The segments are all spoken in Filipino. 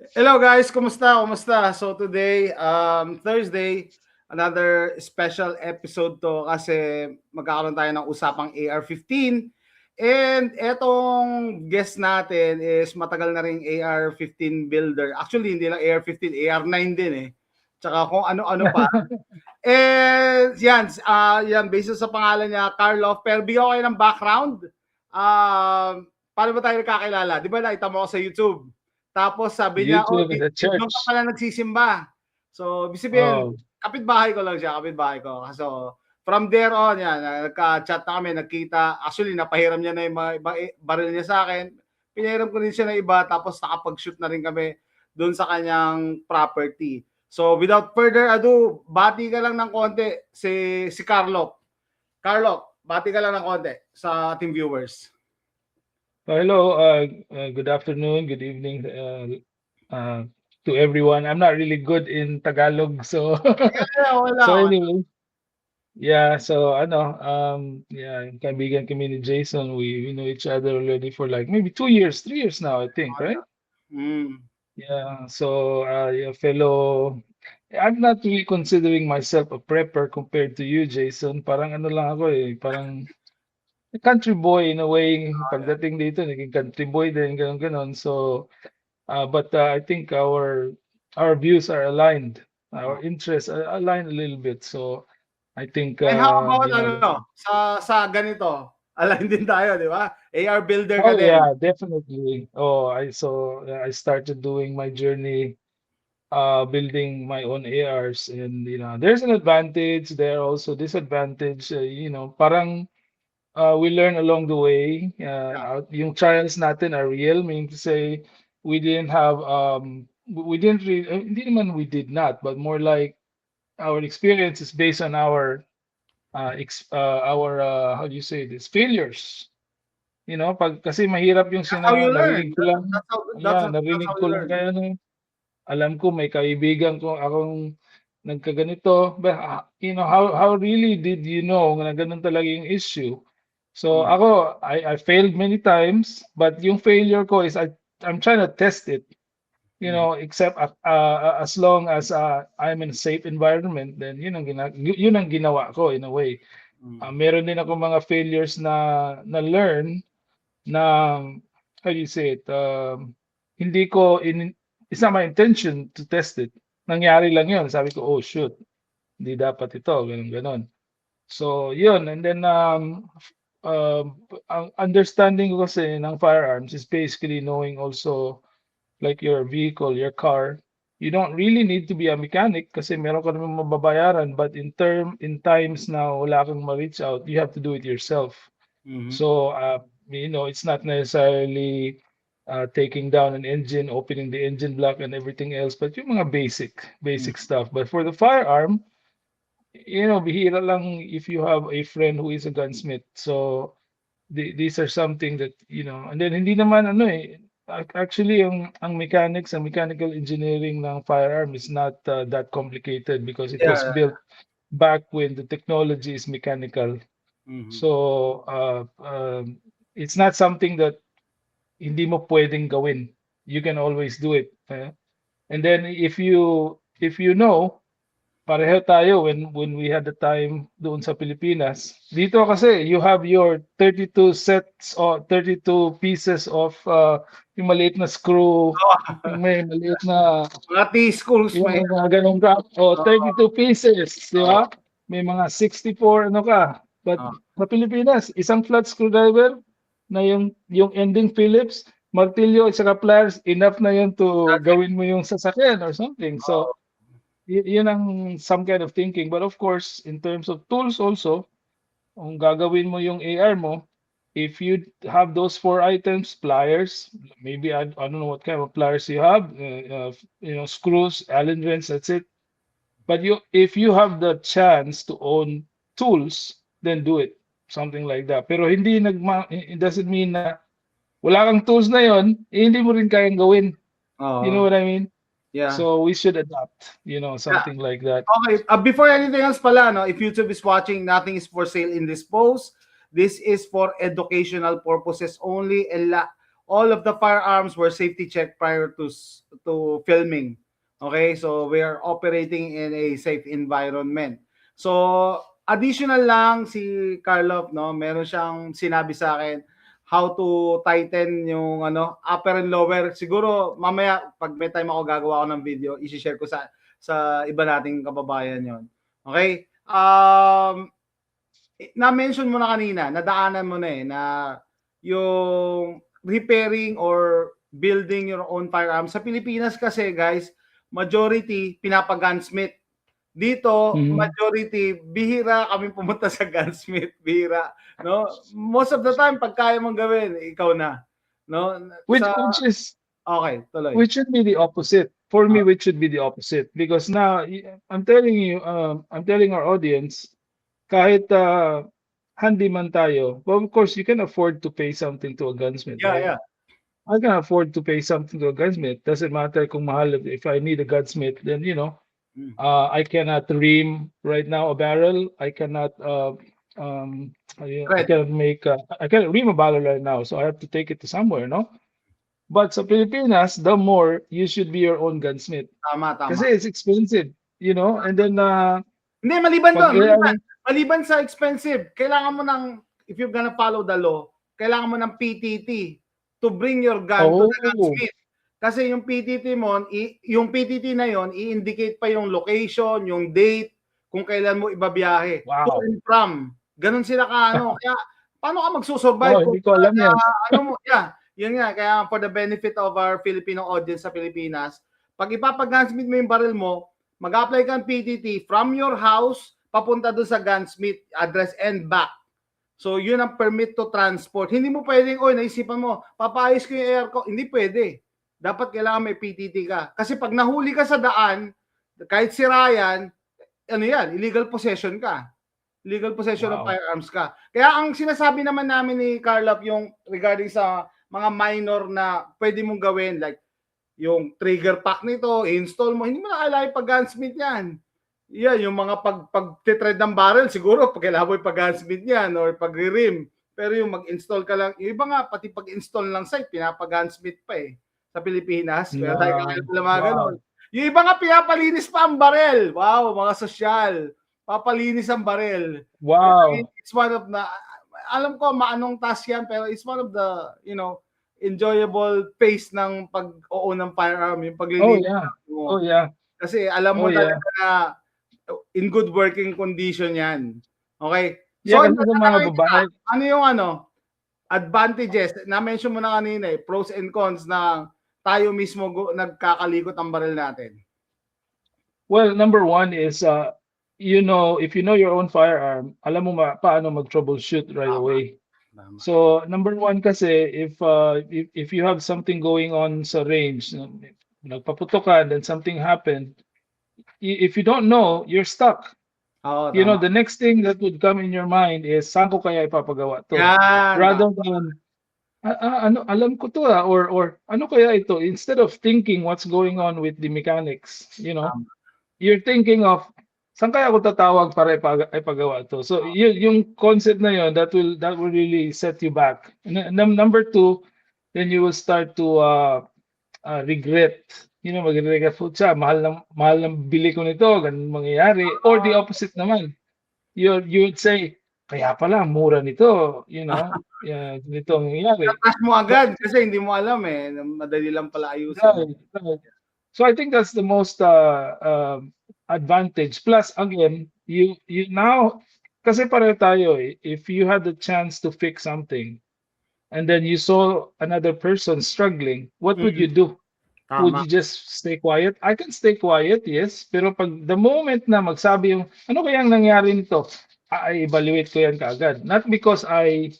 Hello guys, kumusta? Kumusta? So today, Thursday, another special episode to kasi magkakaroon tayo ng usapang AR-15. And etong guest natin is matagal na ring AR-15 builder. Actually, hindi lang AR-15, AR-9 din eh. Tsaka kung ano-ano pa. And yan, based sa pangalan niya, Carlo. Pero bigyan ko kayo ng background. Paano ba tayo nakakilala? Di ba nakita mo ako sa YouTube? Tapos sabi niya, oh, YouTube and the doon ka church. pala nagsisimba. So, ibig sabihin, Oh, kapitbahay ko lang siya, kapitbahay ko. So, from there on, yan, nagka-chat na kami, nagkita. Actually, napahiram niya na yung mga baril niya sa akin. Pinahiram ko rin siya ng iba, tapos nakapag-shoot na rin kami doon sa kanyang property. So, without further ado, bati ka lang ng konti si Carlo. Carlo, bati ka lang ng konti sa ating viewers. hello. Good afternoon. Good evening to everyone. I'm not really good in Tagalog, so Wala, so wala. anyway, yeah. So yeah, kaibigan kami ni Jason. We know each other already for like maybe 2 years, 3 years now, I think, right? Mm. Yeah. So yeah, fellow. I'm not really considering myself a prepper compared to you, Jason. Parang ano lang ako eh, parang country boy in a way, pagdating dito, naging country boy din, ganun, ganon. So, but I think our views are aligned. Our interests are aligned a little bit. So, I think, And how about you know, sa ganito? Align din tayo, di ba? AR builder ka oh din. yeah, definitely. Oh, I started doing my journey, building my own ARs, and there's an advantage. There are also disadvantage. Parang we learn along the way. Yeah. Yung trials natin are real, meaning to say we didn't have we didn't really, hindi naman we did not, but more like our experience is based on our how do you say this, failures. Pag kasi mahirap yung That's how you learn. narinig ko lang, That's yeah, that's narinig how you ko lang learn. kaya alam ko may kaibigan ko akong nagkaganito, but how really did you know na ganun talaga yung issue? So Mm. ako, I failed many times, but yung failure ko is I'm trying to test it, Mm. except as long as I'm in a safe environment, then yun ang ginawa ko in a way. Mm. Meron din ako mga failures na learn na, how do you say it, hindi ko it's not my intention to test it. Nangyari lang yun. Sabi ko, oh shoot, hindi dapat ito, ganun ganon. So yun, and then ang understanding ko kasi ng firearms is basically knowing also like your vehicle, your car. You don't really need to be a mechanic kasi meron ka naman mababayaran, but in times na wala kang ma-reach out, you have to do it yourself. Mm-hmm. So, it's not necessarily taking down an engine, opening the engine block and everything else, but yung mga basic stuff. But for the firearm, bihira lang if you have a friend who is a gunsmith. So, these are something that, and then hindi naman ano eh, actually ang mechanics, ang mechanical engineering ng firearm is not that complicated because it was Yeah. built back when the technology is mechanical. Mm-hmm. So, it's not something that hindi mo pwedeng gawin. You can always do it. And then if you know, pareho tayo when we had the time doon sa Pilipinas. Dito kasi you have your 32 sets or 32 pieces of yung maliit na screw, yung may maliit na Mga T-schools yung may mga ganong wrap, o Oo. 32 pieces, di Oo. ba? May mga 64 ano ka. But Oo. sa Pilipinas, isang flat screwdriver na yung ending Phillips, martilyo at saka pliers, enough na yun to That's it. gawin mo yung sasakyan or something. Oo. So, yun ang some kind of thinking. But of course, in terms of tools also, kung gagawin mo yung AR mo, if you have those four items, pliers, maybe I don't know what kind of pliers you have, screws, Allen wrench, that's it. But if you have the chance to own tools, then do it. Something like that. Pero it doesn't mean na wala kang tools na yon, hindi mo rin kayang gawin. You know Oo. what I mean? Yeah. So we should adapt, Yeah. something like that. Okay, before anything else pala, no, if YouTube is watching, nothing is for sale in this post. This is for educational purposes only. all of the firearms were safety checked prior to filming. Okay, so we are operating in a safe environment. So additional lang si Carlo, no, meron siyang sinabi sa akin how to tighten yung upper and lower. Siguro mamaya pag may time ako gagawa ako ng video, i-share ko sa iba nating kababayan 'yon. Okay? Na-mention mo na kanina, nadaanan mo na na yung repairing or building your own firearm. Sa Pilipinas kasi, guys, majority pinapa-gunsmith. Dito, majority bihira kami pumunta sa gunsmith, bihira, no? Most of the time pag kaya mong gawin, ikaw na, no? Which okay, tuloy. Which should be the opposite. For me, which should be the opposite, because now I'm telling you, I'm telling our audience, kahit handyman tayo, well, of course you can afford to pay something to a gunsmith, right? Yeah. I can afford to pay something to a gunsmith. Doesn't matter kung mahal. If I need a gunsmith, then I cannot ream right now a barrel. I cannot I cannot ream a barrel right now, so I have to take it to somewhere, no? But sa Pilipinas, the more you should be your own gunsmith. Tama. Kasi it's expensive, and then hindi, maliban doon. Maliban sa expensive, kailangan mo if you're gonna follow the law, kailangan mo ng PTT to bring your gun to the gunsmith. Kasi yung PTT mo, yung PTT na yon, i-indicate pa yung location, yung date, kung kailan mo ibabiyahe. Wow. To and from. Ganun sila Kaya, paano ka magsusurvive? Hindi ko alam yan. Yun nga. Kaya for the benefit of our Filipino audience sa Pilipinas, pag ipapag-gunsmith mo yung barrel mo, mag-apply ka ng PTT from your house, papunta doon sa gunsmith address and back. So, yun ang permit to transport. Hindi mo pwedeng, naisipan mo, papaayos ko yung air ko. Hindi pwede. Dapat kailangan may PTT ka. Kasi pag nahuli ka sa daan, kahit si Ryan, illegal possession ka. Legal possession of firearms ka. Kaya ang sinasabi naman namin ni Carlop yung regarding sa mga minor na pwede mong gawin, like yung trigger pack nito, install mo, hindi mo na kailangan pag-gunsmith yan. Yan, yung mga pag-titread ng barrel, siguro kailangan mo pag-gunsmith yan or pag-rim. Pero yung mag-install ka lang, yung iba nga, pati pag-install lang site, pinapag-gunsmith pa sa Pilipinas. Kaya tayo kakailan mga ganun. Yung iba nga, pinapalinis pa ang barrel. Wow, mga sosyal. Papalinis ang barrel. Wow. It's one of the, alam ko, maanong task yan, pero it's one of the, enjoyable phase ng pag-oo ng firearm, yung paglilinis. Oh, yeah. Kasi alam mo talaga na in good working condition yan. Okay? So, ano yung advantages? Na-mention mo na kanina pros and cons na tayo mismo nagkakalikot ang baril natin. Well, number one is, if you know your own firearm, alam mo paano mag-troubleshoot right away. So, number one kasi, if you have something going on sa range, nagpaputok ka, then something happened, if you don't know, you're stuck. The next thing that would come in your mind is, saan ko kaya ipapagawa to? Rather than, alam ko to or ano kaya ito? Instead of thinking what's going on with the mechanics, you're thinking of, saan kaya ako tatawag para ipagawa to? So, yung concept na yun, that will really set you back. And number two, then you will start to regret. Mag-regret po siya, mahal ng bili ko nito, ganun mangyayari. Or the opposite naman. You would say, kaya pala, mura nito. Nito ang nangyayari. Tatas mo agad kasi hindi mo alam madali lang pala ayusin. Right. So I think that's the most advantage. Plus, again, you now, kasi pareho tayo if you had the chance to fix something, and then you saw another person struggling, what would you do? Would you just stay quiet? I can stay quiet, yes. Pero pag the moment na magsabi yung, ano kayang nangyari nito? I-evaluate ko yan kaagad. Not because I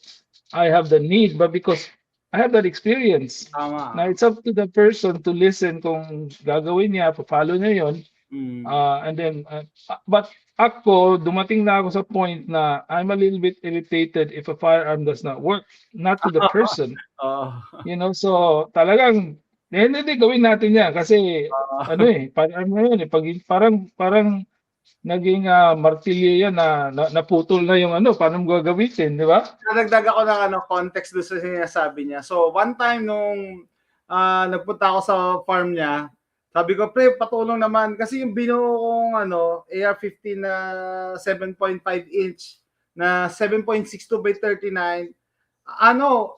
have the need, but because I have that experience. Now, it's up to the person to listen kung gagawin niya, pa-follow niya yun. And then, but ako, dumating na ako sa point na I'm a little bit irritated if a firearm does not work. Not to the person. So talagang, hindi gawin natin yan kasi parang naging martilyo yan naputol na yung ano, paano mo gagamitin, di ba? Nadagdag ako ng context doon sa sinasabi niya. So, one time nung nagpunta ako sa farm niya, sabi ko, pre, patulong naman. Kasi yung binuo kong AR-15 na 7.5 inch na 7.62 by 39,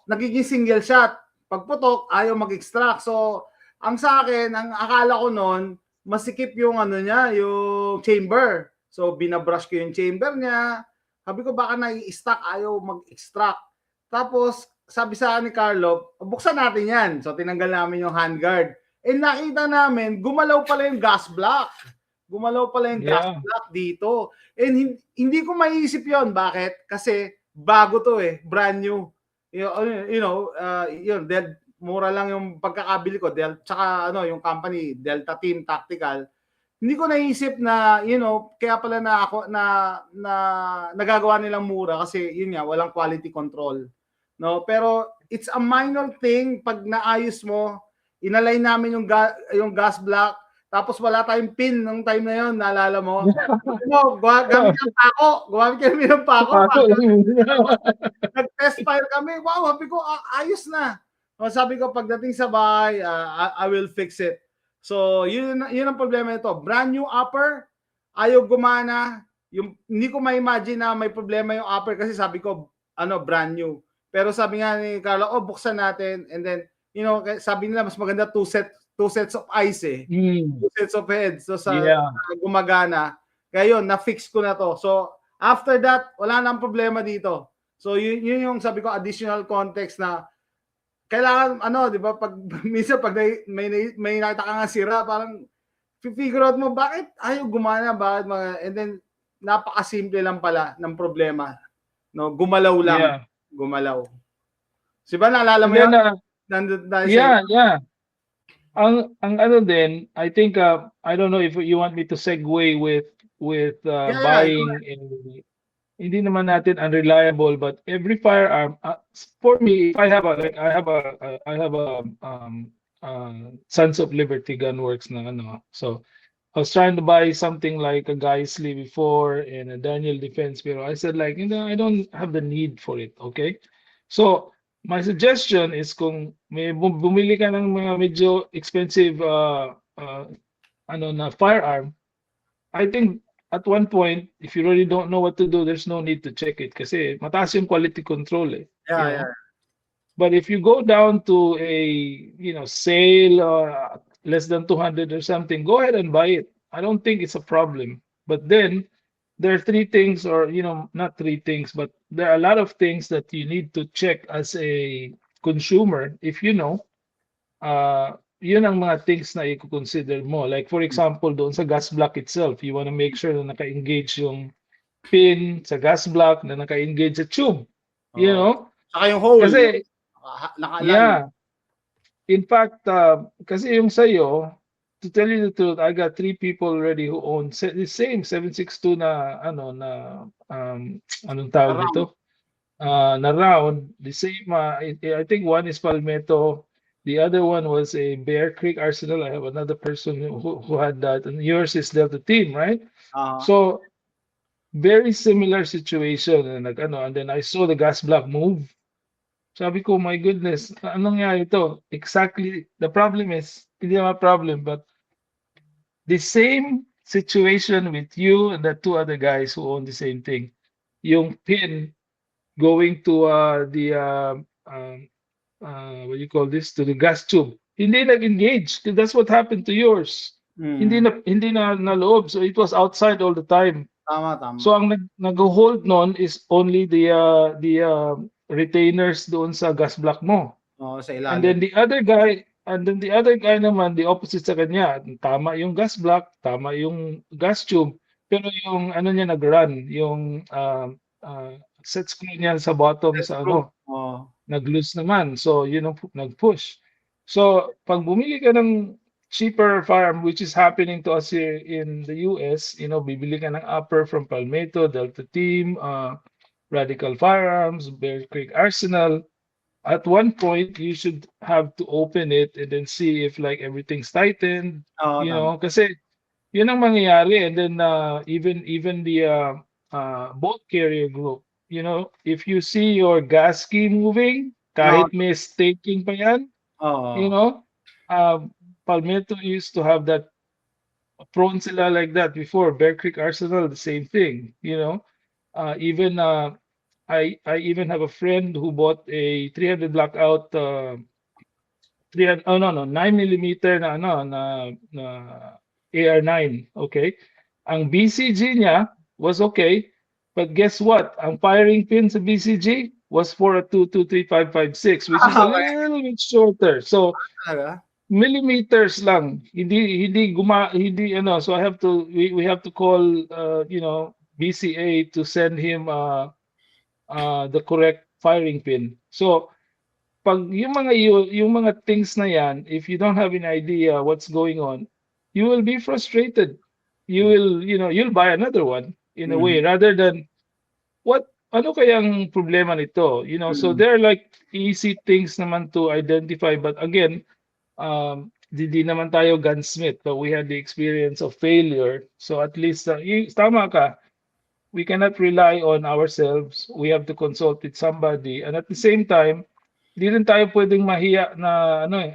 nagiging single shot. Pagputok, ayaw mag-extract. So, ang sa akin, ang akala ko noon, masikip yung niya, yung chamber. So, binabrush ko yung chamber niya. Sabi ko, baka nai-stack, ayaw mag-extract. Tapos, sabi sa akin ni Carlo, buksan natin yan. So, tinanggal namin yung handguard. And nakita namin, gumalaw pala yung gas block. Gumalaw pala yung gas block dito. And hindi ko maiisip yon. Bakit? Kasi bago to brand new. Yun, mura lang yung pagkakabili ko. Tsaka yung company, Delta Team Tactical. Hindi ko naisip na, kaya pala na nagagawa nilang mura kasi yun nga, walang quality control. No, pero it's a minor thing pag naayos mo. Inalay namin yung gas block, tapos wala tayong pin nung time na yon, naalala mo? Gamit ng pako. Gumamit kami ng pako. Nag-test fire kami. Wow, sabi ko, ayos na. Sabi ko, pagdating sa bahay, I will fix it. So, yun ang problema nito. Brand new upper, ayaw gumana. Hindi ko ma-imagine na may problema yung upper kasi sabi ko, brand new. Pero sabi nga ni Carlo, buksan natin. And then, sabi nila, mas maganda two sets of eyes Two sets of heads. So, gumagana. Kaya yun, na-fix ko na to. So, after that, wala nang problema dito. So, yun yung sabi ko, additional context na kailangan, di ba, minsan pag may nakita ka nga sira, parang figure out mo, bakit ayaw gumana, and then, napakasimple lang pala ng problema. No, gumalaw lang. Yeah. Gumalaw. Diba, naalala mo yan? Yeah. Ang din, I think, I don't know if you want me to segue with buying hindi naman natin unreliable, but every firearm, for me, if I have Sons of Liberty Gunworks na so I was trying to buy something like a Geisley before and a Daniel Defense Bureau. I said like, I don't have the need for it, okay? So my suggestion is kung may bumili ka ng mga medyo expensive na firearm, I think at one point, if you really don't know what to do, there's no need to check it kasi mataas yung quality control Yeah. But if you go down to a sale or less than 200 or something, go ahead and buy it. I don't think it's a problem. But then there are three things, or not three things, but there are a lot of things that you need to check as a consumer if yun ang mga things na i-consider mo. Like for example, doon sa gas block itself, you want to make sure na naka-engage yung pin sa gas block, na naka-engage sa tube. Saka yung hole. Kasi, yeah. In fact, kasi yung sa'yo, to tell you the truth, I got 3 people already who own the same 7.62 na anong tawag dito? Na round, the same, I think one is Palmetto, the other one was a Bear Creek Arsenal. I have another person who had that, and yours is Delta Team, right? So very similar situation, and and then I saw the gas block move. Sabi ko, my goodness, anong nangyari ito? Exactly, the problem is, hindi naman problem, but the same situation with you and the 2 other guys who own the same thing. Yung pin going to what you call this, to the gas tube, hindi nag-engage. That's what happened to yours. Hindi na loob, so it was outside all the time. Tama. So ang nag-hold nun is only the retainers doon sa gas block mo. Sa ilalim. And then the other guy naman, the opposite sa kanya, tama yung gas block, tama yung gas tube, pero yung niya nag-run, yung set screw niya sa bottom sa nag-loose naman. So yun ang nag-push. So pag bumili ka ng cheaper firearm, which is happening to us here in the US, bibili ka ng upper from Palmetto, Delta Team, Radical Firearms, Bear Creek Arsenal. At one point, you should have to open it and then see if like everything's tightened. Kasi Yun ang mangyayari. And then even the boat carrier group, if you see your gas key moving, No, kahit may staking pa yan, you oo. know, uh, Palmetto used to have that, prone sila like that before. Bear Creek Arsenal, the same thing, even I even have a friend who bought a 300 blackout, 300, oh no, no, 9 millimeter na ano na AR9, okay? Ang BCG niya was okay, but guess what? Ang firing pin sa BCG was for a 223.556, which is a Okay, little bit shorter. So talaga? millimeters lang. Hindi ano, so we have to call BCA to send him the correct firing pin. So pag yung mga things na yan, if you don't have an idea what's going on, you will be frustrated. You'll buy another one in a way Mhm, rather than ano kayang problema nito? So mm. there are like easy things naman to identify, but again, di naman tayo gunsmith, but we had the experience of failure. So at least tama ka, we cannot rely on ourselves. We have to consult with somebody. And at the same time, di rin tayo pwedeng mahiya na ano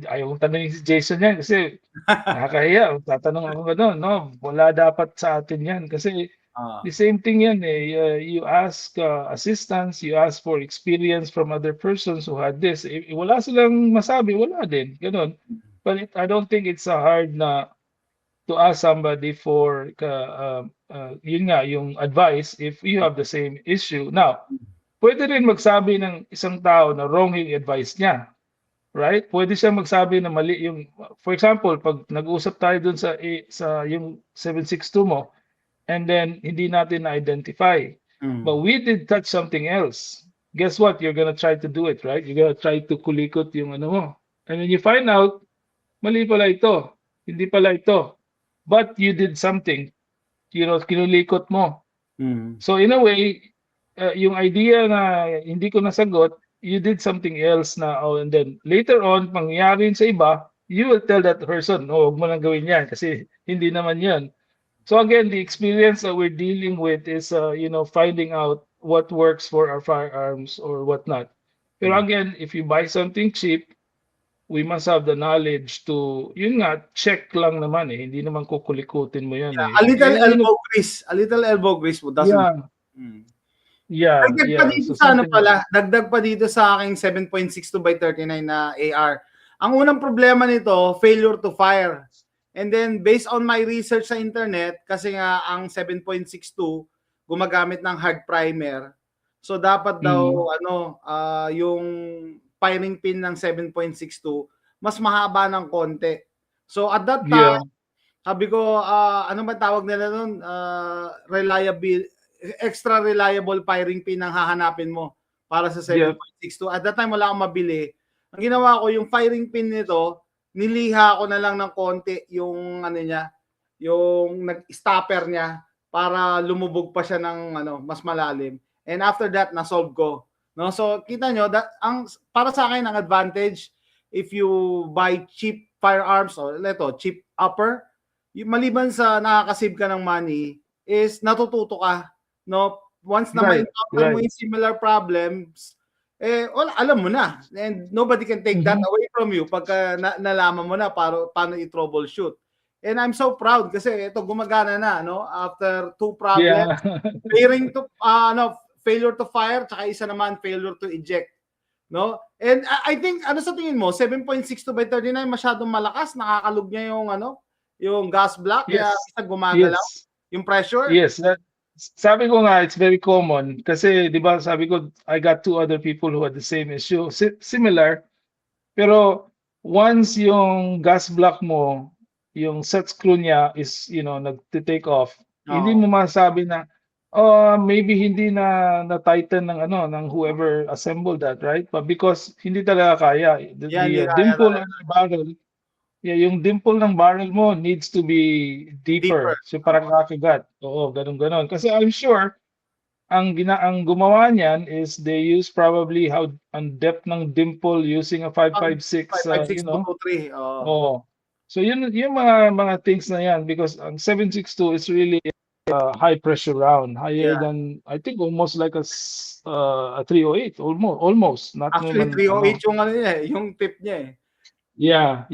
ayaw kong tanongin si Jason yan kasi nakakahiya. Tatanong ako gano'n, no? Wala dapat sa atin yan kasi Oo. the same thing yan eh. You ask assistance, you ask for experience from other persons who had this. Wala silang masabi, wala din. Ganon. But I don't think it's hard na to ask somebody for yun nga, yung advice if you have the same issue. Now, pwede rin magsabi ng isang tao na wrong yung advice niya, right? Pwede siya magsabi na mali yung, for example, pag nag-usap tayo dun sa yung 762 mo, and then hindi natin na-identify. But Mm. we did touch something else. Guess what? You're gonna try to do it, right? You're gonna try to kulikot yung ano mo. And then you find out, mali pala ito. Hindi pala ito. But you did something. Kinulikot mo. Mm. So in a way, yung idea na hindi ko nasagot, you did something else na, oh, and then later on, mangyayari yun sa iba, you will tell that person, oh, huwag mo nang gawin yan kasi hindi naman yan. So again, the experience that we're dealing with is, finding out what works for our firearms or whatnot. Pero Mm. again, if you buy something cheap, we must have the knowledge to, yun nga, check lang naman eh. Hindi naman kukulikutin mo yan Yeah, eh. a little elbow grease. A little elbow grease doesn't. Yeah, Mm. yeah, Dagdag pa yeah. dito So sa ano something like pala, dagdag pa dito sa aking 7.62 by 39 na AR. Ang unang problema nito, failure to fire. And then based on my research sa internet, kasi nga ang 7.62 gumagamit ng hard primer. So dapat daw mm, yung firing pin ng 7.62 mas mahaba ng konti. So at that time, yeah, sabi ko, ano ba tawag nila nun? Extra reliable firing pin ang hahanapin mo para sa yeah, 7.62. At that time, wala akong mabili. Ang ginawa ko, yung firing pin nito, niliha ko na lang ng konti yung ano niya, yung nag-stopper niya para lumubog pa siya ng mas malalim. And after that, na-solve ko. No? So, kita nyo, para sa akin, ang advantage, if you buy cheap firearms, or cheap upper, maliban sa nakakasave ka ng money, is natututo ka. No? Once na right, ma-encounter mo right. yung similar problems, alam mo na. And nobody can take that Mhm. away from you pagka nalaman mo na paano i-troubleshoot. And I'm so proud kasi ito gumagana na, no? After 2 problems, Yeah, failure to fire, tsaka isa naman failure to eject. No? And I think sa tingin mo 7.62 by 39 masyadong malakas, nakakalog niya yung gas block kaya yes, isa gumagalaw yes, yung pressure. yes. Sabi ko nga, it's very common kasi, di ba, sabi ko, I got two other people who had the same issue, similar. Pero once yung gas block mo, yung set screw niya is, nag-take off, hindi Oo. mo masabi na, maybe hindi na tighten ng whoever assembled that, right? But because hindi talaga kaya, Yan, the hindi kaya dimple talaga. on the barrel, yeah, yung dimple ng barrel mo needs to be Deeper. deeper. So parang kakagat. Oo, ganun. Kasi I'm sure ang gumawa niyan is they use probably ang depth ng dimple using a Ang 556 556 223. Oo. oh. So yun yung mga things na yan because ang 762 is really a high pressure round, higher Yeah. than I think almost like a 308, almost not Actually, naman 308 ano. yung ano niya eh, yung tip niya eh. Yeah.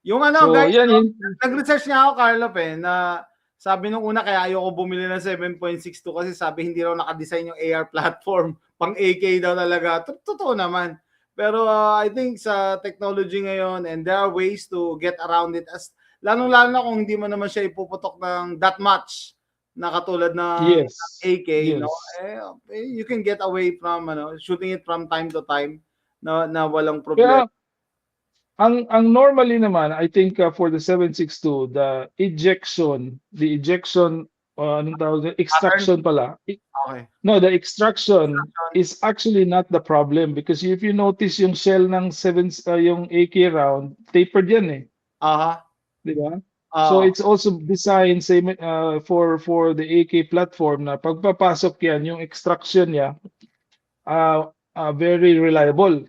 Yung ano, So guys, yan no, yun. nag-research nga ako, Carlop, eh, na sabi nung una kaya ayoko bumili ng 7.62 kasi sabi hindi raw nakadesign yung AR platform. Pang AK daw talaga. Totoo naman. Pero I think sa technology ngayon and there are ways to get around it as lalong-lalo na kung hindi mo naman siya ipuputok ng that much na katulad ng Yes. AK, no? Yes. You can get away from shooting it from time to time na walang problema. Kaya ang normally naman, I think for the 762, the ejection, anong tawag doon? Pattern? Extraction pala. Okay. No, the extraction is actually not the problem because if you notice yung shell ng yung AK round, tapered yan eh, Aha. di ba? So Oo. it's also designed same for the AK platform na pagpapasok yan, yung extraction niya very reliable.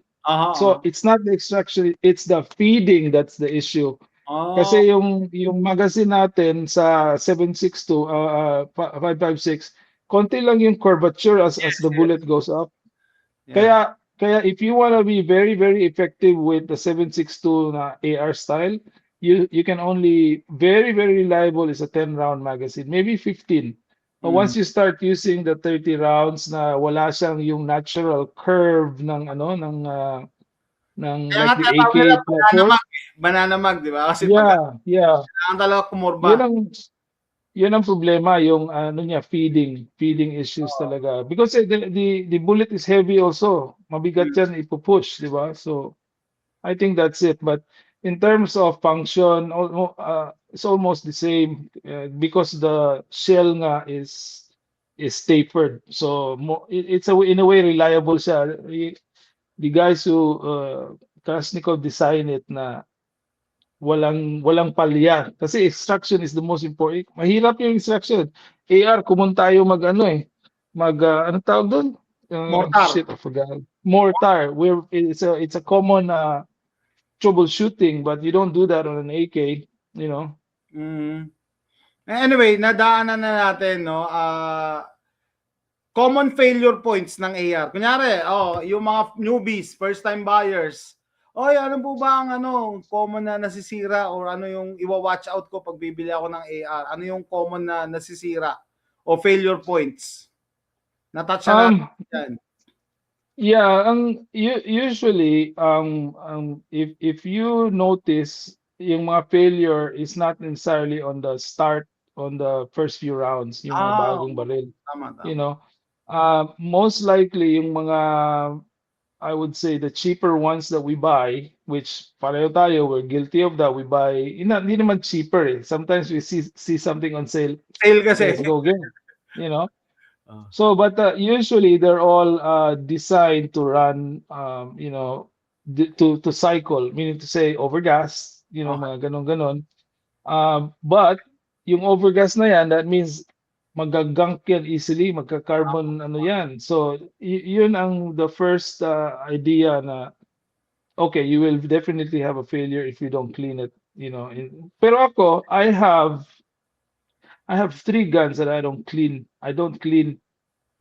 So Aha. it's not the extraction, it's the feeding that's the issue. Oh, Kasi yung magazine natin sa 762 556, konti lang yung curvature as the yes. bullet goes up. Yeah. Kaya if you want to be very very effective with the 762 na AR style, you can only very very reliable is a 10 round magazine, maybe 15. But Mm. once you start using the 30 rounds na wala siyang yung natural curve ng Kaya nga like the tinatawag AK nila banana platform. mag, eh. Banana mag, di ba? Kasi pag Yeah. kailangan talaga kumurba. Yun ang yun ang problema yung ano niya feeding issues talaga because the bullet is heavy also, mabigat yan ipupush, di ba? So I think that's it. But in terms of function, it's almost the same because the shell nga is tapered. So it's in a way reliable siya. The guys who Kalashnikov design it na walang palya kasi extraction is the most important. Mahirap yung extraction. AR kung tayo mag ano ano tawag doon? Mortar. Shit, I forgot. Mortar. Where it's a common troubleshooting, but you don't do that on an AK, you know. Mm. Anyway, nadaanan na natin, no? Common failure points ng AR. Kunyari, yung mga newbies, first time buyers. Oy, ano po ba ang common na nasisira or ano yung iwa-watch out ko pag bibili ako ng AR? Ano yung common na nasisira o failure points? Na-touch na natin yan. Yeah, usually if you notice yung mga failure is not necessarily on the start on the first few rounds, yung mga bagong baril, Tama. you know. Most likely yung mga I would say the cheaper ones that we buy, which pareho tayo, we're guilty of that. We buy, hindi naman cheaper eh. Sometimes we see something on sale. Sale kasi. Let's go again, you know. So, but usually they're all designed to run, to cycle, meaning to say overgas, mga ganon. But yung overgas na yan, that means magagunk yan easily, magka-carbon ano yan. So, yun ang the first idea na, okay, you will definitely have a failure if you don't clean it, Pero ako, I have 3 guns that I don't clean. I don't clean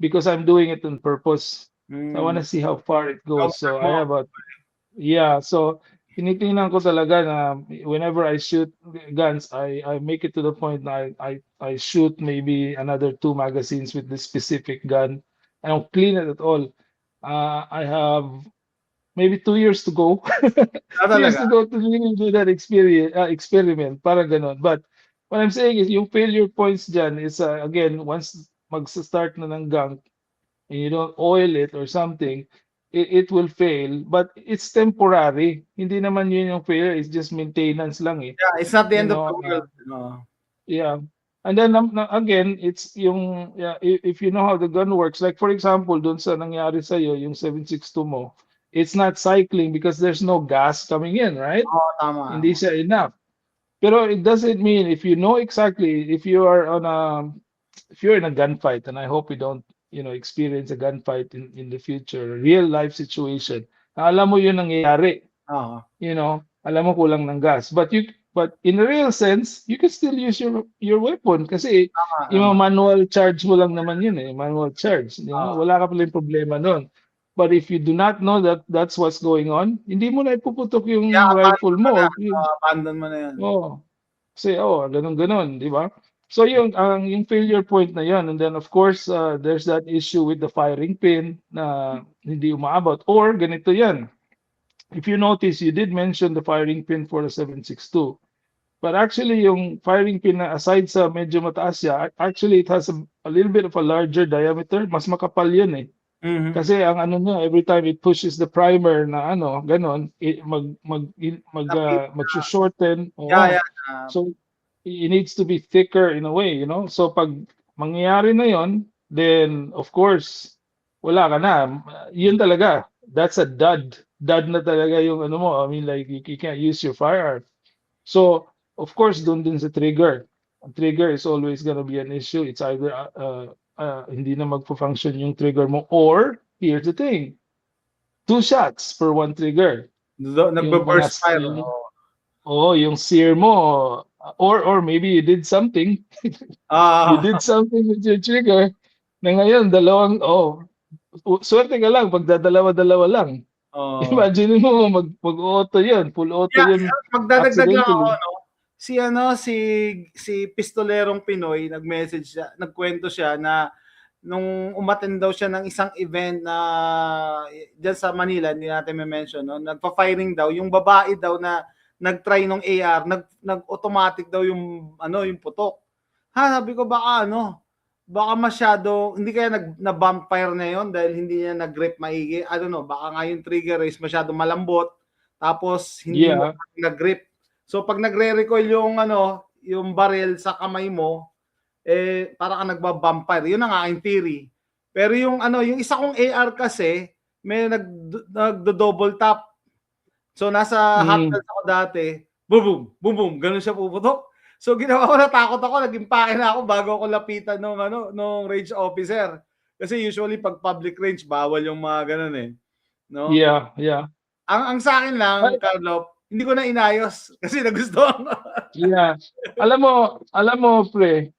because I'm doing it on purpose. So I want to see how far it goes. So I have so tinitingnan ko talaga na whenever I shoot guns, I make it to the point na I shoot maybe another 2 magazines with this specific gun. I don't clean it at all. I have maybe 2 years to go. 2 years to go to really do that experiment, para ganon. But what I'm saying is yung failure points dyan is again, once mag-start na ng gunk and you don't oil it or something, it will fail, but it's temporary. Hindi naman yun yung failure, it's just maintenance lang eh. Yeah, it's not the end of the world. Yeah. And then again, it's yung if you know how the gun works, like for example, dun sa nangyari sa yung 762 mo, it's not cycling because there's no gas coming in, right? Tama. Hindi siya enough. Pero it doesn't mean if you know exactly if you're in a gunfight, and I hope you don't experience a gunfight in the future, real life situation. Alam mo yun nangyayari. Alam mo kulang ng gas. But But in a real sense, you can still use your weapon kasi Tama. manual charge mo lang naman yun eh, manual charge. Oo. Wala ka palang problema nun. But if you do not know that that's what's going on, hindi mo na ipuputok yung rifle I-abandon mo na, mo. abandon mo na 'yan. Oh, kasi ganun, di ba? So yung failure point na yun, and then of course there's that issue with the firing pin na hindi umaabot, or ganito yan. If you notice, you did mention the firing pin for the 7.62. But actually, yung firing pin na aside sa medyo mataas siya, actually it has a little bit of a larger diameter. Mas makapal yun eh. Mhm. Kasi ang ano niya, every time it pushes the primer na ganon, Napip mag-shorten. yeah, Oo. yeah. So, it needs to be thicker in a way, you know? So, pag mangyayari na yon, then, of course, wala ka na. Yun talaga. That's a dud. Dud na talaga yung ano mo. I mean, like, you can't use your firearm. So, of course, doon din sa trigger. Ang trigger is always gonna be an issue. It's either hindi na magpo-function yung trigger mo, or here's the thing, 2 shots per one trigger. Yung mga Nagbo-burst fire, yung sear mo, or maybe you did something. You did something with your trigger na ngayon swerte ka lang pag dadalawa-dalawa lang. Imagine mo mag-auto yun, full auto Yeah, yun magdadagdag lang ako accidentally. 'no. Si pistolerong Pinoy nag-message siya, nagkwento siya na nung umattend daw siya ng isang event na diyan sa Manila, hindi natin me-mention 'no, nagfa-firing daw, yung babae daw na nag-try nung AR, nag-automatic daw yung ano, yung putok. Sabi ko baka masyado hindi kaya na-bump fire na yon dahil hindi niya nag-grip maigi. I don't know, baka nga yung trigger is masyadong malambot tapos hindi mo Yeah. nag-grip. So pag nagre-recoil yung ano, yung barrel sa kamay mo, para kang nagba-bump fire. Yun ang aking theory. Pero yung ano, yung isa kong AR kasi, may nagdo-double tap. So nasa Hot Wheels ako dati, boom boom, boom boom, ganun siya puputok. So ginawa ko, natakot ako, nag-impake na ako bago ako lapitan nung range officer. Kasi usually pag public range bawal yung mga ganun eh, no? Yeah, yeah. Ang sa akin lang, Ay, Carlo, hindi ko na inayos kasi nagustuhan ko. yeah. Alam mo, pre,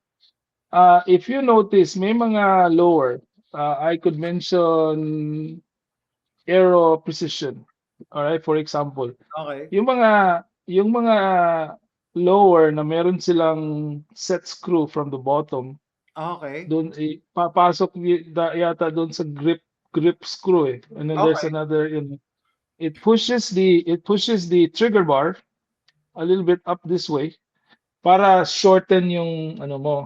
if you notice, may mga lower. I could mention Aero Precision. All right, for example. Okay. Yung mga lower na meron silang set screw from the bottom, Okay. doon papasok yata doon sa grip screw eh. And then there's Okay. another it pushes the trigger bar a little bit up this way para shorten yung ano mo,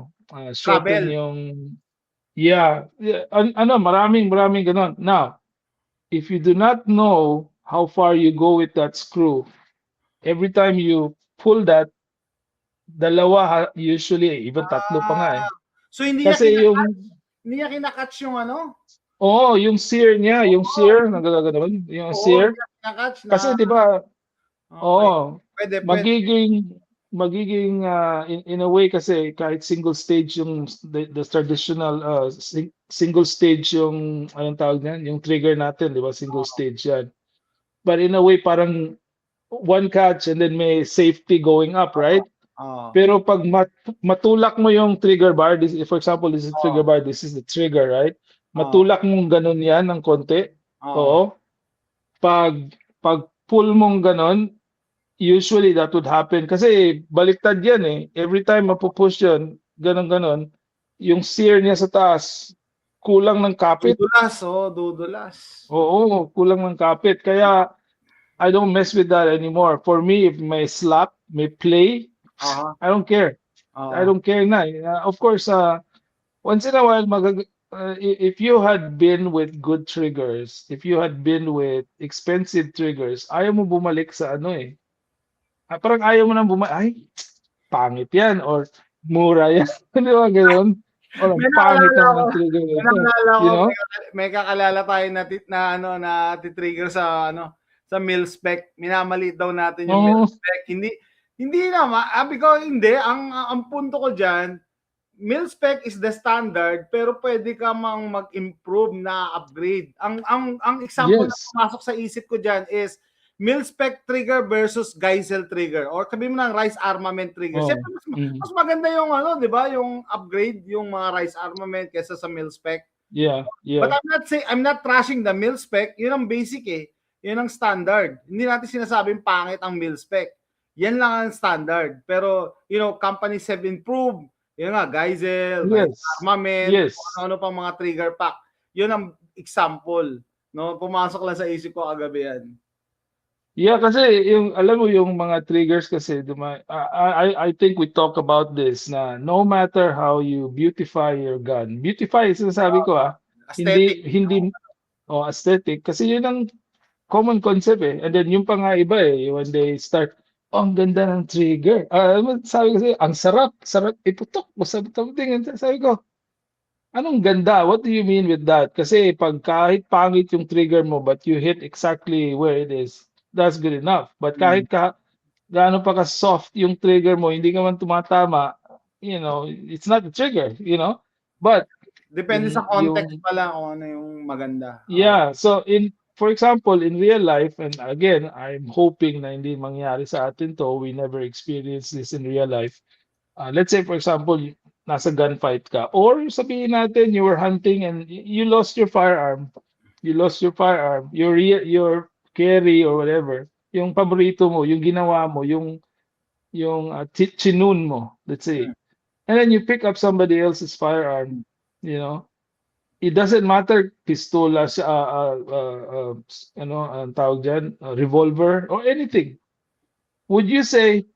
shorten Travel. yung maraming ganon. Now, if you do not know how far you go with that screw, every time you pull that, dalawa usually, even tatlo pa nga eh. Ah, so hindi niya Kasi kinakatch yung ano? yung sear niya, yung sear, nagagano'n, yung Oo, sear. hindi niya kinakatch na Kasi 'di ba, okay. Pwede. magiging in a way kasi kahit single stage yung the traditional single stage yung anong tawag niyan, yung trigger natin, 'di ba? Single stage yan. But in a way parang one catch and then may safety going up, right? Oo. Pero pag matulak mo yung trigger bar, for example, this is the trigger Oo. bar, this is the trigger, right? Oo. Matulak mong ganun yan ng konti. Oo. Oo. Pag pull mong ganun, usually that would happen. Kasi baliktad yan eh. Every time mapupush yun, ganun, yung sear niya sa taas, kulang ng kapit. Dudulas. Oo, kulang ng kapit. Kaya, I don't mess with that anymore. For me, if may slap, may play, I don't care. I don't care na. Of course, once in a while, if you had been with good triggers, if you had been with expensive triggers, ayaw mo bumalik sa ano eh. Parang ayaw mo nang ay, pangit yan, or mura yan. Di ba ganun? Or May pangit naalala naman ko, ng trigger may ito. naalala ko, You know? may kakalala tayo na titrigger sa sa mil-spec. Minamaliit daw natin yung mil-spec. Hindi naman, sabi ko hindi, ang punto ko diyan, mil-spec is the standard pero pwede ka mang mag-improve na upgrade. Ang example na Yes. pumasok sa isip ko diyan is mil-spec trigger versus Geisel trigger or sabihin mo ng Rice Armament trigger. Oh. Siyempre, mas maganda yung ano, di ba? Yung upgrade, yung mga Rice Armament kesa sa mil-spec. Yeah, But yeah. I'm not trashing the mil-spec. Yun ang basic eh. Yun ang standard. Hindi natin sinasabing pangit ang mil-spec. Yan lang ang standard. Pero, companies have improved. Yun nga, Geisel, Rice Yes. Armament, Yes. ano pang mga trigger pack. Yun ang example. No, pumasok lang sa isip ko kagabi yan. Yeah, kasi alam mo yung mga triggers kasi I think we talk about this na no matter how you beautify your gun. Beautify sinasabi ko Aesthetic. hindi aesthetic kasi yun ang common concept eh. And then yung pa nga iba when they start ang ganda ng trigger. Sabi kasi ang sarap iputok mo sa something. Sabi ko, anong ganda? What do you mean with that? Kasi pag kahit pangit yung trigger mo but you hit exactly where it is, that's good enough. But kahit gaano pa ka-soft yung trigger mo, hindi ka man tumatama, it's not a trigger, But depende sa context pala kung ano yung maganda. Yeah, so for example, in real life, and again, I'm hoping na hindi mangyari sa atin to, we never experience this in real life. Let's say for example, nasa gunfight ka or sabihin natin you were hunting and you lost your firearm. Your carry or whatever, yung paborito mo, yung ginawa mo, yung chinun mo, let's say. And then you pick up somebody else's firearm, it doesn't matter pistola siya, ang tawag dyan, revolver or anything. Would you say,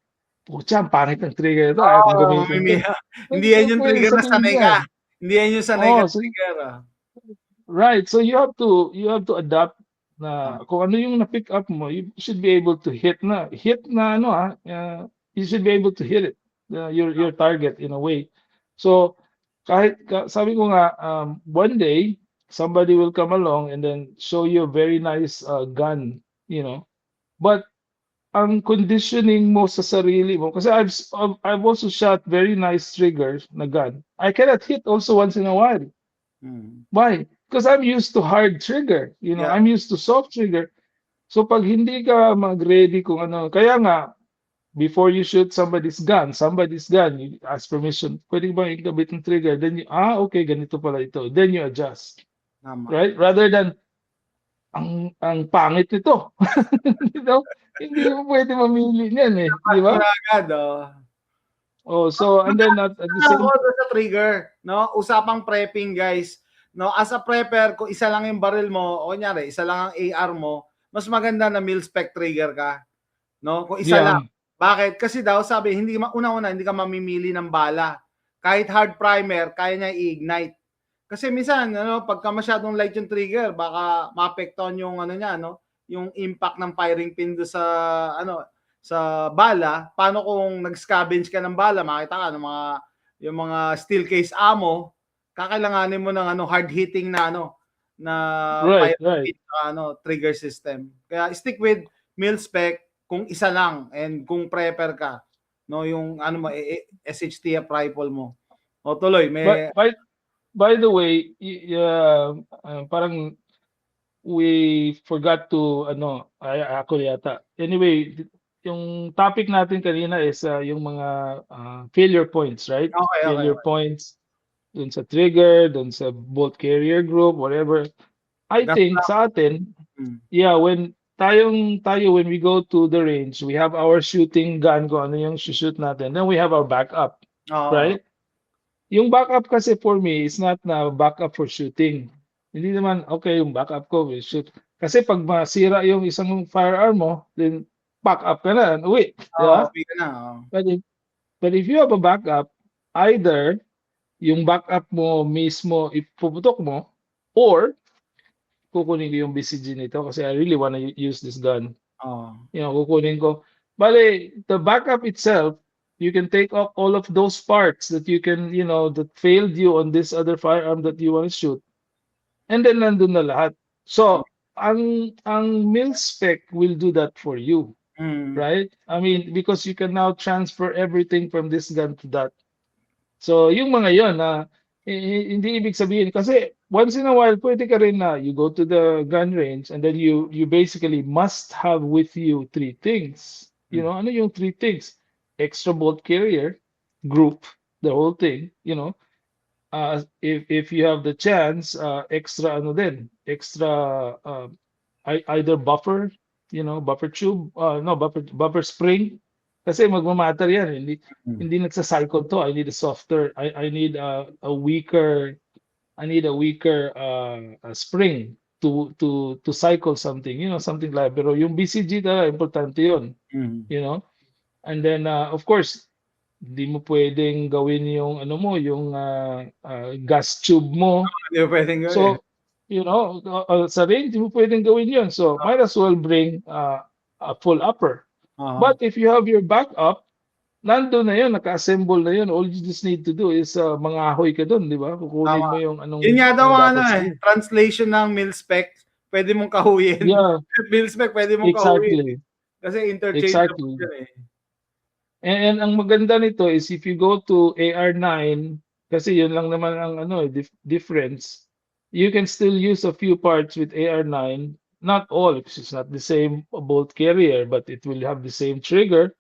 pucha, ang pangit ng trigger ito, ayaw kong gamitin ito. Hindi yan yung trigger na sanay ka. Hindi yan yung sanay ka trigger. Right, so you have to adapt na kung ano yung na-pick up mo, you should be able to hit na you should be able to hit it, your target in a way. So sabi ko nga, one day somebody will come along and then show you a very nice gun, but ang conditioning mo sa sarili mo, kasi I've also shot very nice triggers na gun. I cannot hit also once in a while. Why? Because I'm used to hard trigger, I'm used to soft trigger. So pag hindi ka mag-ready kung ano, kaya nga, before you shoot somebody's gun, you ask permission, pwede ba ikabit ng trigger? Then okay, ganito pala ito. Then you adjust. Right? Rather than, ang pangit nito. Hindi mo pwede mamili niyan di ba? So and then at the same sa trigger, no? Usapang prepping, guys. No, as a prepper, kung isa lang yung barrel mo, o kunyari, isa lang ang AR mo, mas maganda na mil-spec trigger ka. No? Kung isa lang. Bakit? Kasi daw sabi, hindi ka mamimili ng bala. Kahit hard primer, kaya niya i-ignite. Kasi minsan, pagka masyadong light yung trigger, baka maapektuhan yung yung impact ng firing pin do sa bala. Paano kung nag-scavenge ka ng bala, makita ka ng yung mga steel case ammo, kakailanganin mo ng hard hitting na firing pin trigger system. Kaya stick with mil-spec kung isa lang and kung prepper ka, yung SHTF rifle mo. O tuloy, may by the way, parang we forgot to ako yata. Anyway, yung topic natin kanina is yung mga failure points, right? Failure points dun sa trigger, dun sa bolt carrier group, whatever. I think sa atin, when when we go to the range, we have our shooting gun kung ano yung shoot natin. Then we have our backup, right? Yung backup kasi for me is not na backup for shooting. Hindi naman, okay, yung backup ko, we shoot. Kasi pag masira yung isang firearm mo, then back up ka na, uwi. Okay ka na. But if you have a backup, either yung backup mo mismo ipuputok mo or kukunin ko yung BCG nito kasi I really want to use this gun. Kukunin ko. Bale, the backup itself, you can take off all of those parts that you can, that failed you on this other firearm that you want to shoot. And then nandun na lahat. So, ang mil-spec will do that for you. Right? I mean, because you can now transfer everything from this gun to that. So, yung mga yon Hindi ibig sabihin kasi once in a while pwede ka rin na you go to the gun range and then you basically must have with you three things. You know, ano yung three things? Extra bolt carrier, group, the whole thing, you know. If you have the chance, extra ano din, extra either buffer, you know, buffer tube, no, buffer spring. Kasi magmamatter yan. Hindi nagsa-cycle to. I need a softer, I need a weaker, I need a weaker spring to cycle something, you know, something like. Pero yung BCG talaga importante yun, you know. And then of course, hindi mo pwedeng gawin yung ano mo, yung gas tube mo. Hindi mo pwedeng gawin. So, you know, sa range, hindi mo pwedeng gawin yun. So, might as well bring a full upper. But if you have your backup, nandun na yun, naka-assemble na yun. All you just need to do is mangahoy ka dun, di ba? Kukunin mo yung anong Yun nga daw dapat ano sa'yo. translation ng mil spec, pwede mong kahuyin. Yeah, Mil spec, pwede mong kahuyin. exactly. Kasi interchangeable Exactly. yun eh. And ang maganda nito is if you go to AR9, kasi yun lang naman ang ano, difference, you can still use a few parts with AR9, not all, because it's not the same bolt carrier, but it will have the same trigger.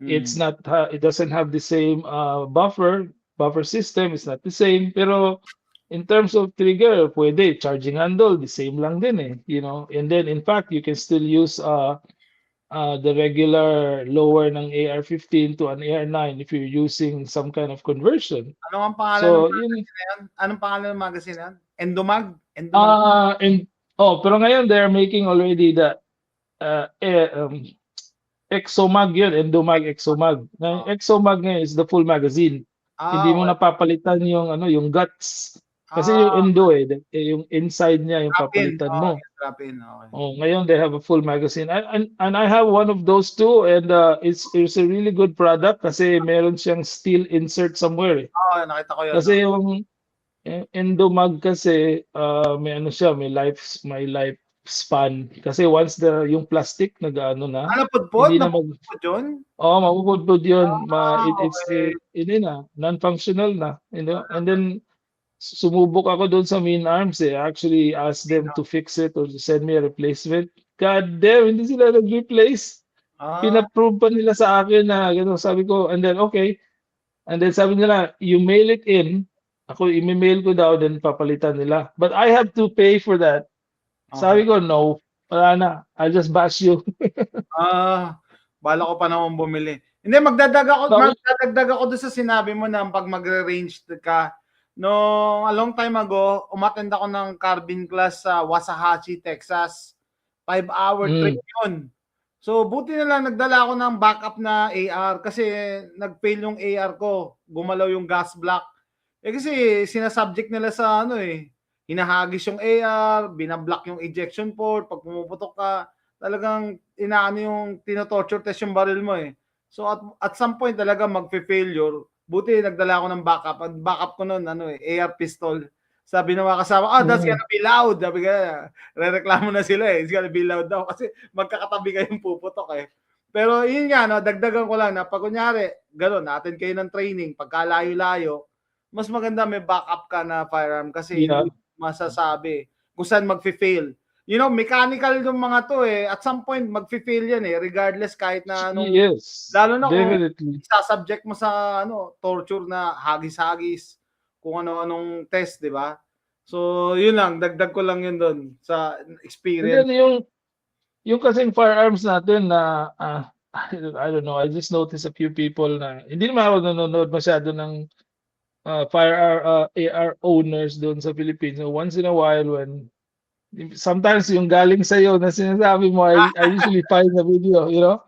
It's not, it doesn't have the same buffer system, it's not the same. Pero in terms of trigger, pwede, charging handle, the same lang din eh, you know. And then in fact, you can still use the regular lower ng AR-15 to an AR-9 if you're using some kind of conversion. Ano ang pangalan So, ng yun. magazine na yan? Anong pangalan ng magazine na yan? Endomag? Pero ngayon they're making already the Exomag yun, Endomag, Exomag. Exomag ngayon is the full magazine. Hindi mo napapalitan yung ano, yung guts. Kasi yung Endo yung inside niya yung papalitan mo. Okay. Ngayon they have a full magazine. And I have one of those too, and it's a really good product kasi meron siyang steel insert somewhere. Nakita ko yun. Kasi yung Endomag kasi may ano siya, may lifespan. Kasi once yung plastic nag-ano na, Napudpod? hindi na Napudpod yun? Oo, mapupudpud yun. It's okay. non-functional na. You know? And then sumubok ako doon sa Main Arms eh. Actually asked them to fix it or to send me a replacement. God damn, hindi sila nag-replace. Pina-prove pa nila sa akin na gano'n. Sabi ko, and then okay. And then sabi nila, you mail it in. Ako, i-mail ko daw, then papalitan nila. But I have to pay for that. Sabi ko, no. Wala na. I'll just bash you. Bala ko pa naman bumili. Hindi, magdadagdag ako doon sa sinabi mo na pag magre-range ka. No, a long time ago, umattend ako ng carbine class sa Waxahachie, Texas. 5-hour trip yun. So, buti na lang nagdala ako ng backup na AR kasi nag-fail yung AR ko. Gumalaw yung gas block. Kasi sinasubject nila sa ano hinahagis yung AR, binablock yung ejection port, pag pumuputok ka, talagang inaano yung tino-torture test yung barrel mo So at some point talaga magfe-failure. Buti nagdala ako ng backup. Ang backup ko noon AR pistol. Sabi ng mga kasama, that's gonna be loud. Sabi ka, rereklamo na sila it's gonna be loud daw kasi magkakatabi kayong puputok Pero yun nga, dagdagan ko lang na pag kunyari, gano'n, natin kayo ng training, pagkalayo-layo, mas maganda may backup ka na firearm kasi hindi masasabi kung saan magfe-fail. You know, mechanical yung mga to At some point, magfe-fail yan regardless kahit na anong... Yes, lalo na definitely. kung isasubject mo sa torture na hagis-hagis, kung ano-anong test, di ba? So, yun lang. Dagdag ko lang yun doon sa experience. And then yung kasing firearms natin na I don't know, I just noticed a few people na hindi naman ako nanonood masyado ng AR owners doon sa Philippines. So once in a while when sometimes yung galing sa'yo na sinasabi mo, I usually find the video, you know?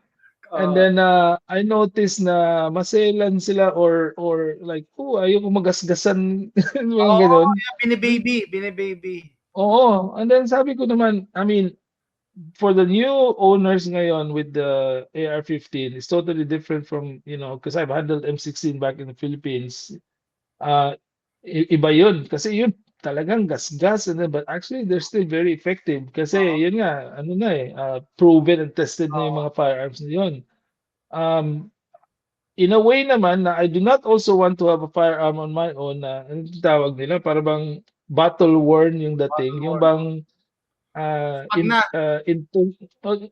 And then I noticed na maselan sila or like, ayoko magasgasan. Ganun. Binibaby. Oo. And then sabi ko naman, I mean, for the new owners ngayon with the AR-15, it's totally different from, you know, because I've handled M16 back in the Philippines. Iba yun. Kasi yun, talagang gas-gas. But actually, they're still very effective. Kasi yun nga, proven and tested na yung mga firearms na yun. in a way naman na I do not also want to have a firearm on my own na ano tawag nila para bang battle worn yung dating, yung War. bang Pag na, into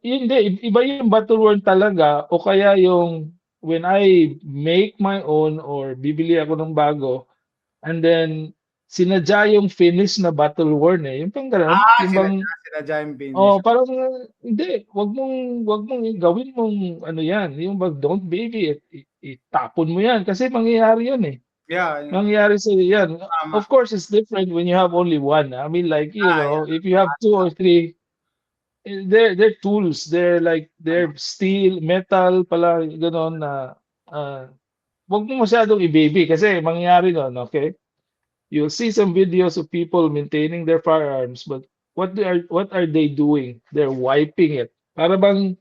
hindi iba yung battle worn talaga o kaya yung when I make my own or bibili ako ng bago and then sinadya yung finish na battle worn eh, yung pang ganun, yung bang sinadya yung finish. oh, parang hindi, wag mong gawin mong ano 'yan, yung bang don't baby it, itapon mo 'yan kasi mangyayari 'yun eh. Yeah, Mangyayari sa'yo 'yan. tama. Of course, it's different when you have only one. I mean, like, Yeah. if you have two or three, they're tools. They're like Tama. they're steel, metal pala gano'n na ah, 'wag mo masyadong i-baby kasi mangyayari nun, okay? You'll see some videos of people maintaining their firearms, but what are they doing? They're wiping it. Para bang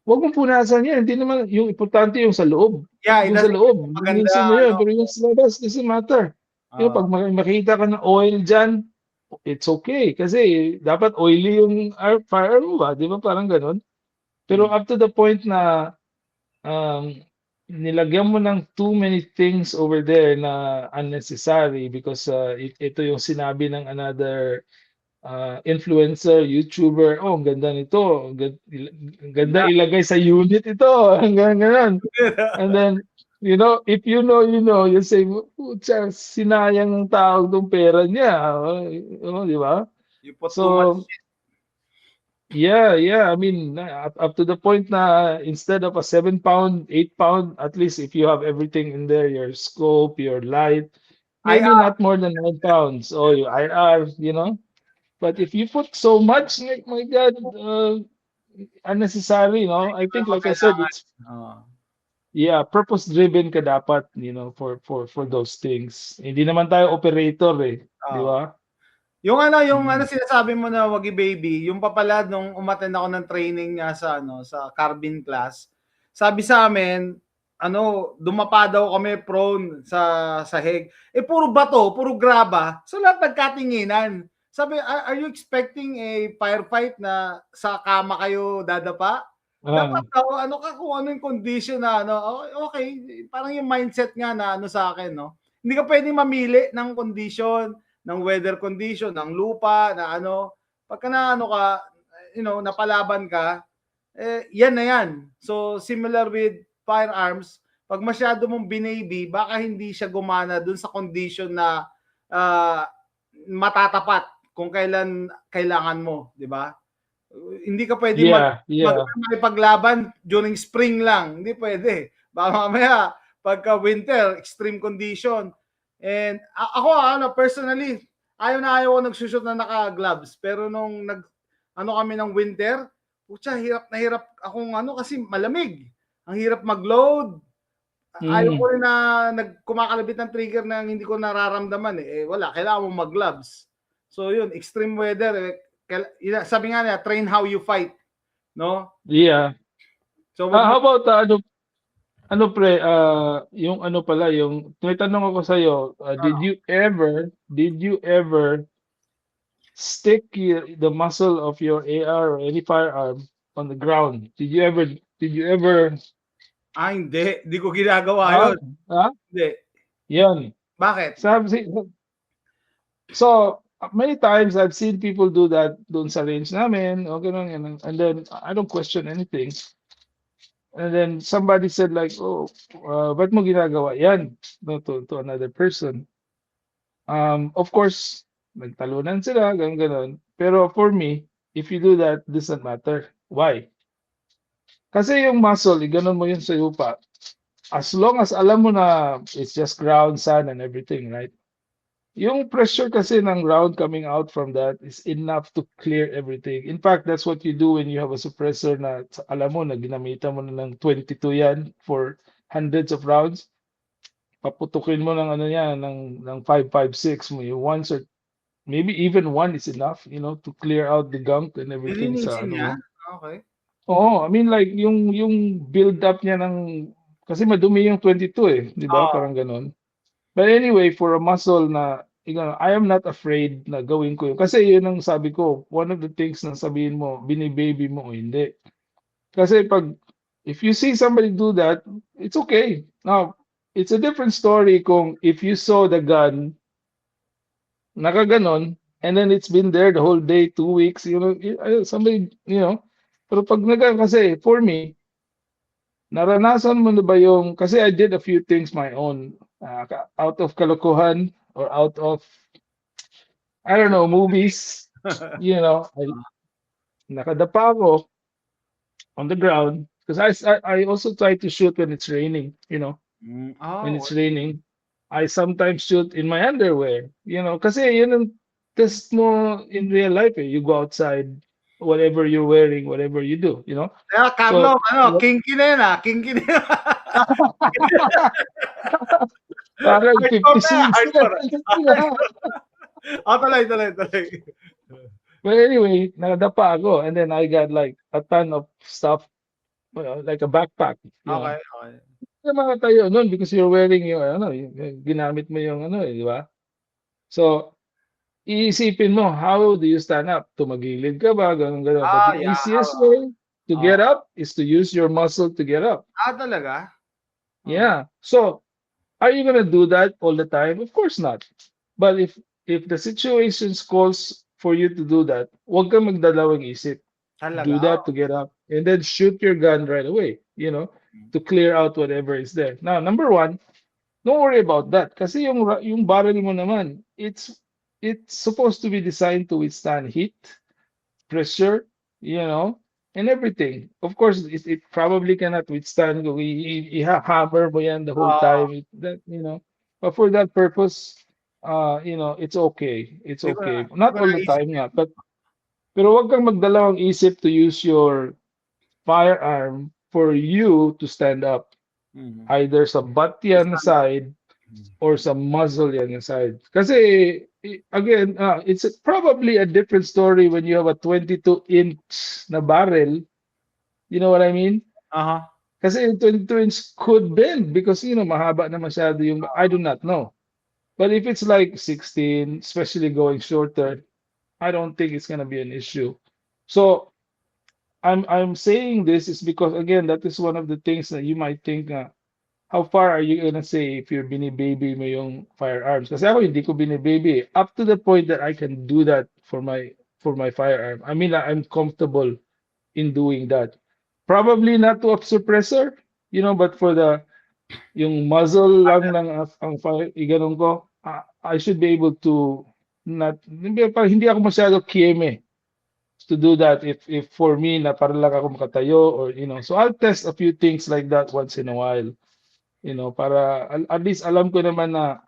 'wag mong punasan 'yan, hindi naman yung importante yung sa loob. Yeah, it Yung sa doesn't loob, maganda, linisin mo 'yun, ano. pero yung sa labas doesn't matter. Yung Oo. 'pag makita ka ng oil diyan, it's okay kasi dapat oily yung firearm mo ba, 'di ba parang gano'n? Pero Hmm. up to the point na um, nilagyan mo ng too many things over there na unnecessary because ito yung sinabi ng another influencer, YouTuber, oh, ang ganda nito, ang ganda ilagay sa unit ito, hanggang ganun. And then, if you know, you say, putya, sinayang ng tao itong pera niya. Di ba? You put too much. So, yeah. I mean, up to the point na instead of a 7 pound, 8 pound, at least if you have everything in there, your scope, your light, maybe IR. not more than 9 pounds. Oh, your IR, But if you put so much, like my God, unnecessary, I Hindi think, mo like I said, kailangan. it's Oo. yeah, purpose-driven ka dapat, for those things. Hindi naman tayo operator eh, di Oo. ba? Yung Mm. sinasabi mo na wag i-baby, yung papala nung umattend ako ng training niya sa carbine class, sabi sa amin, dumapa daw kami prone sa sahig. Eh puro bato, puro graba. So lahat nagkatinginan. Sabi, are you expecting a firefight na sa kama kayo dadapa? Ah, Dapat daw kung ano yung condition na okay, parang yung mindset nga na sa akin, no. Hindi ka pwedeng mamili ng condition, ng weather condition, ng lupa, na pagka napalaban ka, yan na yan. So, similar with firearms, pag masyado mong binaby, baka hindi siya gumana dun sa condition na ah, matatapat kung kailan kailangan mo, di ba? Hindi ka pwede yeah. makipaglaban during spring lang. Hindi pwede. Baka mamaya, pagka winter, extreme condition. And ako, personally, ayaw ko nagsushoot na naka-gloves. Pero nung kami ng winter, putya, hirap na hirap akong kasi malamig. Ang hirap mag-load. Ayaw ko Mm. rin na kumakalabit ng trigger na hindi ko nararamdaman eh. Wala, kailangan mo mag-gloves. So yun, extreme weather, sabi nga niya, train how you fight, no? Yeah. So wag mo How about pre, yung ano pala, yung may tanong ako sa iyo, did you ever stick the muzzle of your AR or any firearm on the ground? Did you ever hindi ko ginagawa ah, yun. ah, Hindi. yan. Bakit? So many times I've seen people do that doon sa range namin, o ganun, ganun. And then I don't question anything. And then somebody said like, oh, ba't mo ginagawa yan, no, to another person? Of course, nagtalunan sila, ganun, ganun. Pero for me, if you do that, doesn't matter. Why? Kasi yung muscle, ganun mo yun sa lupa. As long as alam mo na it's just ground, sand, and everything, right? Yung pressure kasi ng ground coming out from that is enough to clear everything. In fact, that's what you do when you have a suppressor na alam mo na ginamitan mo na ng 22 yan for hundreds of rounds. Paputukin mo ng ano yan, ng 5.56 mo. Yung once or maybe even one is enough, to clear out the gunk and everything sa Lilinisin ano niya? mo. Okay. Oo, I mean like yung build up niya kasi madumi yung 22 eh, 'di ba? Oo. Parang ganun. But anyway, for a muscle na I am not afraid na gawin ko yun. Kasi yun ang sabi ko, one of the things na sabihin mo, binibaby mo o hindi. Kasi if you see somebody do that, it's okay. Now, it's a different story kung if you saw the gun nakaganon and then it's been there the whole day, 2 weeks, somebody, pero pag kasi for me, naranasan mo na ba yung, kasi I did a few things my own, out of kalokohan or out of, I don't know, movies, nakadapa ako on the ground because I also try to shoot when it's raining, when Oh, it's raining. I sometimes shoot in my underwear, kasi yun ang test mo in real life, eh. You go outside, whatever you're wearing, whatever you do. kaya Carlo, So, kinky na yun kinky na yun. parang Hardcore 50 na yan, cents. hardcore. Tuloy. But anyway, nakadapa ako and then I got like a ton of stuff, like a backpack. Okay. Kaya makatayo nun because you're wearing yung ginamit mo yung di ba? So, iisipin mo, how do you stand up? Tumagilid ka ba? Ganun, ganun. But the Yeah. easiest way to get up is to use your muscle to get up. Talaga? Yeah. So, are you gonna do that all the time? Of course not. But if the situation calls for you to do that, huwag kang magdalawang isip. Talaga? Do that to get up and then shoot your gun right away, to clear out whatever is there. Now, number one, don't worry about that kasi yung barrel mo naman, it's supposed to be designed to withstand heat, pressure, and everything. Of course, it probably cannot withstand kung hammer mo yan the whole time. But for that purpose, it's okay. It's Hindi ko na, okay. hindi Not ko all the naisip time yun. nga, but pero wag kang magdalawang isip to use your firearm for you to stand up. Either sa butt yan na side or sa muzzle yan na side. Kasi, again, it's probably a different story when you have a 22-inch na barrel. You know what I mean? Kasi yung 22-inch could bend because, mahaba na masyado yung, I do not know. But if it's like 16, especially going shorter, I don't think it's gonna be an issue. So, I'm saying this is because again, that is one of the things that you might think, how far are you gonna say if you're bini-baby mo yung firearms? Kasi ako hindi ko bini-baby. Up to the point that I can do that for my firearm. I mean, I'm comfortable in doing that. Probably not to up suppressor, but for yung muzzle lang ang fire, iganon ko, I should be able to not, hindi ako masyado kieme to do that if for me na para lang ako makatayo or so I'll test a few things like that once in a while, para at least alam ko naman na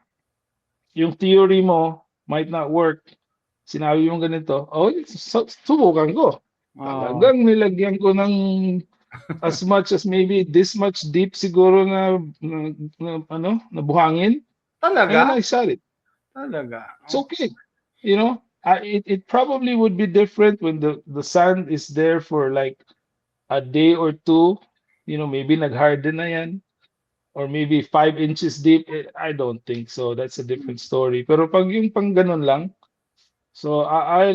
yung theory mo might not work. Sinabi mo ganito, subukan ko. Talagang nilagyan ko ng as much as maybe this much deep siguro na buhangin. Talaga? And I shot it. Talaga? It's okay. It probably would be different when the sand is there for like a day or two. Maybe nag-harden na yan. Or maybe 5 inches deep. I don't think so. That's a different story. Pero pag yung pang ganun lang, so I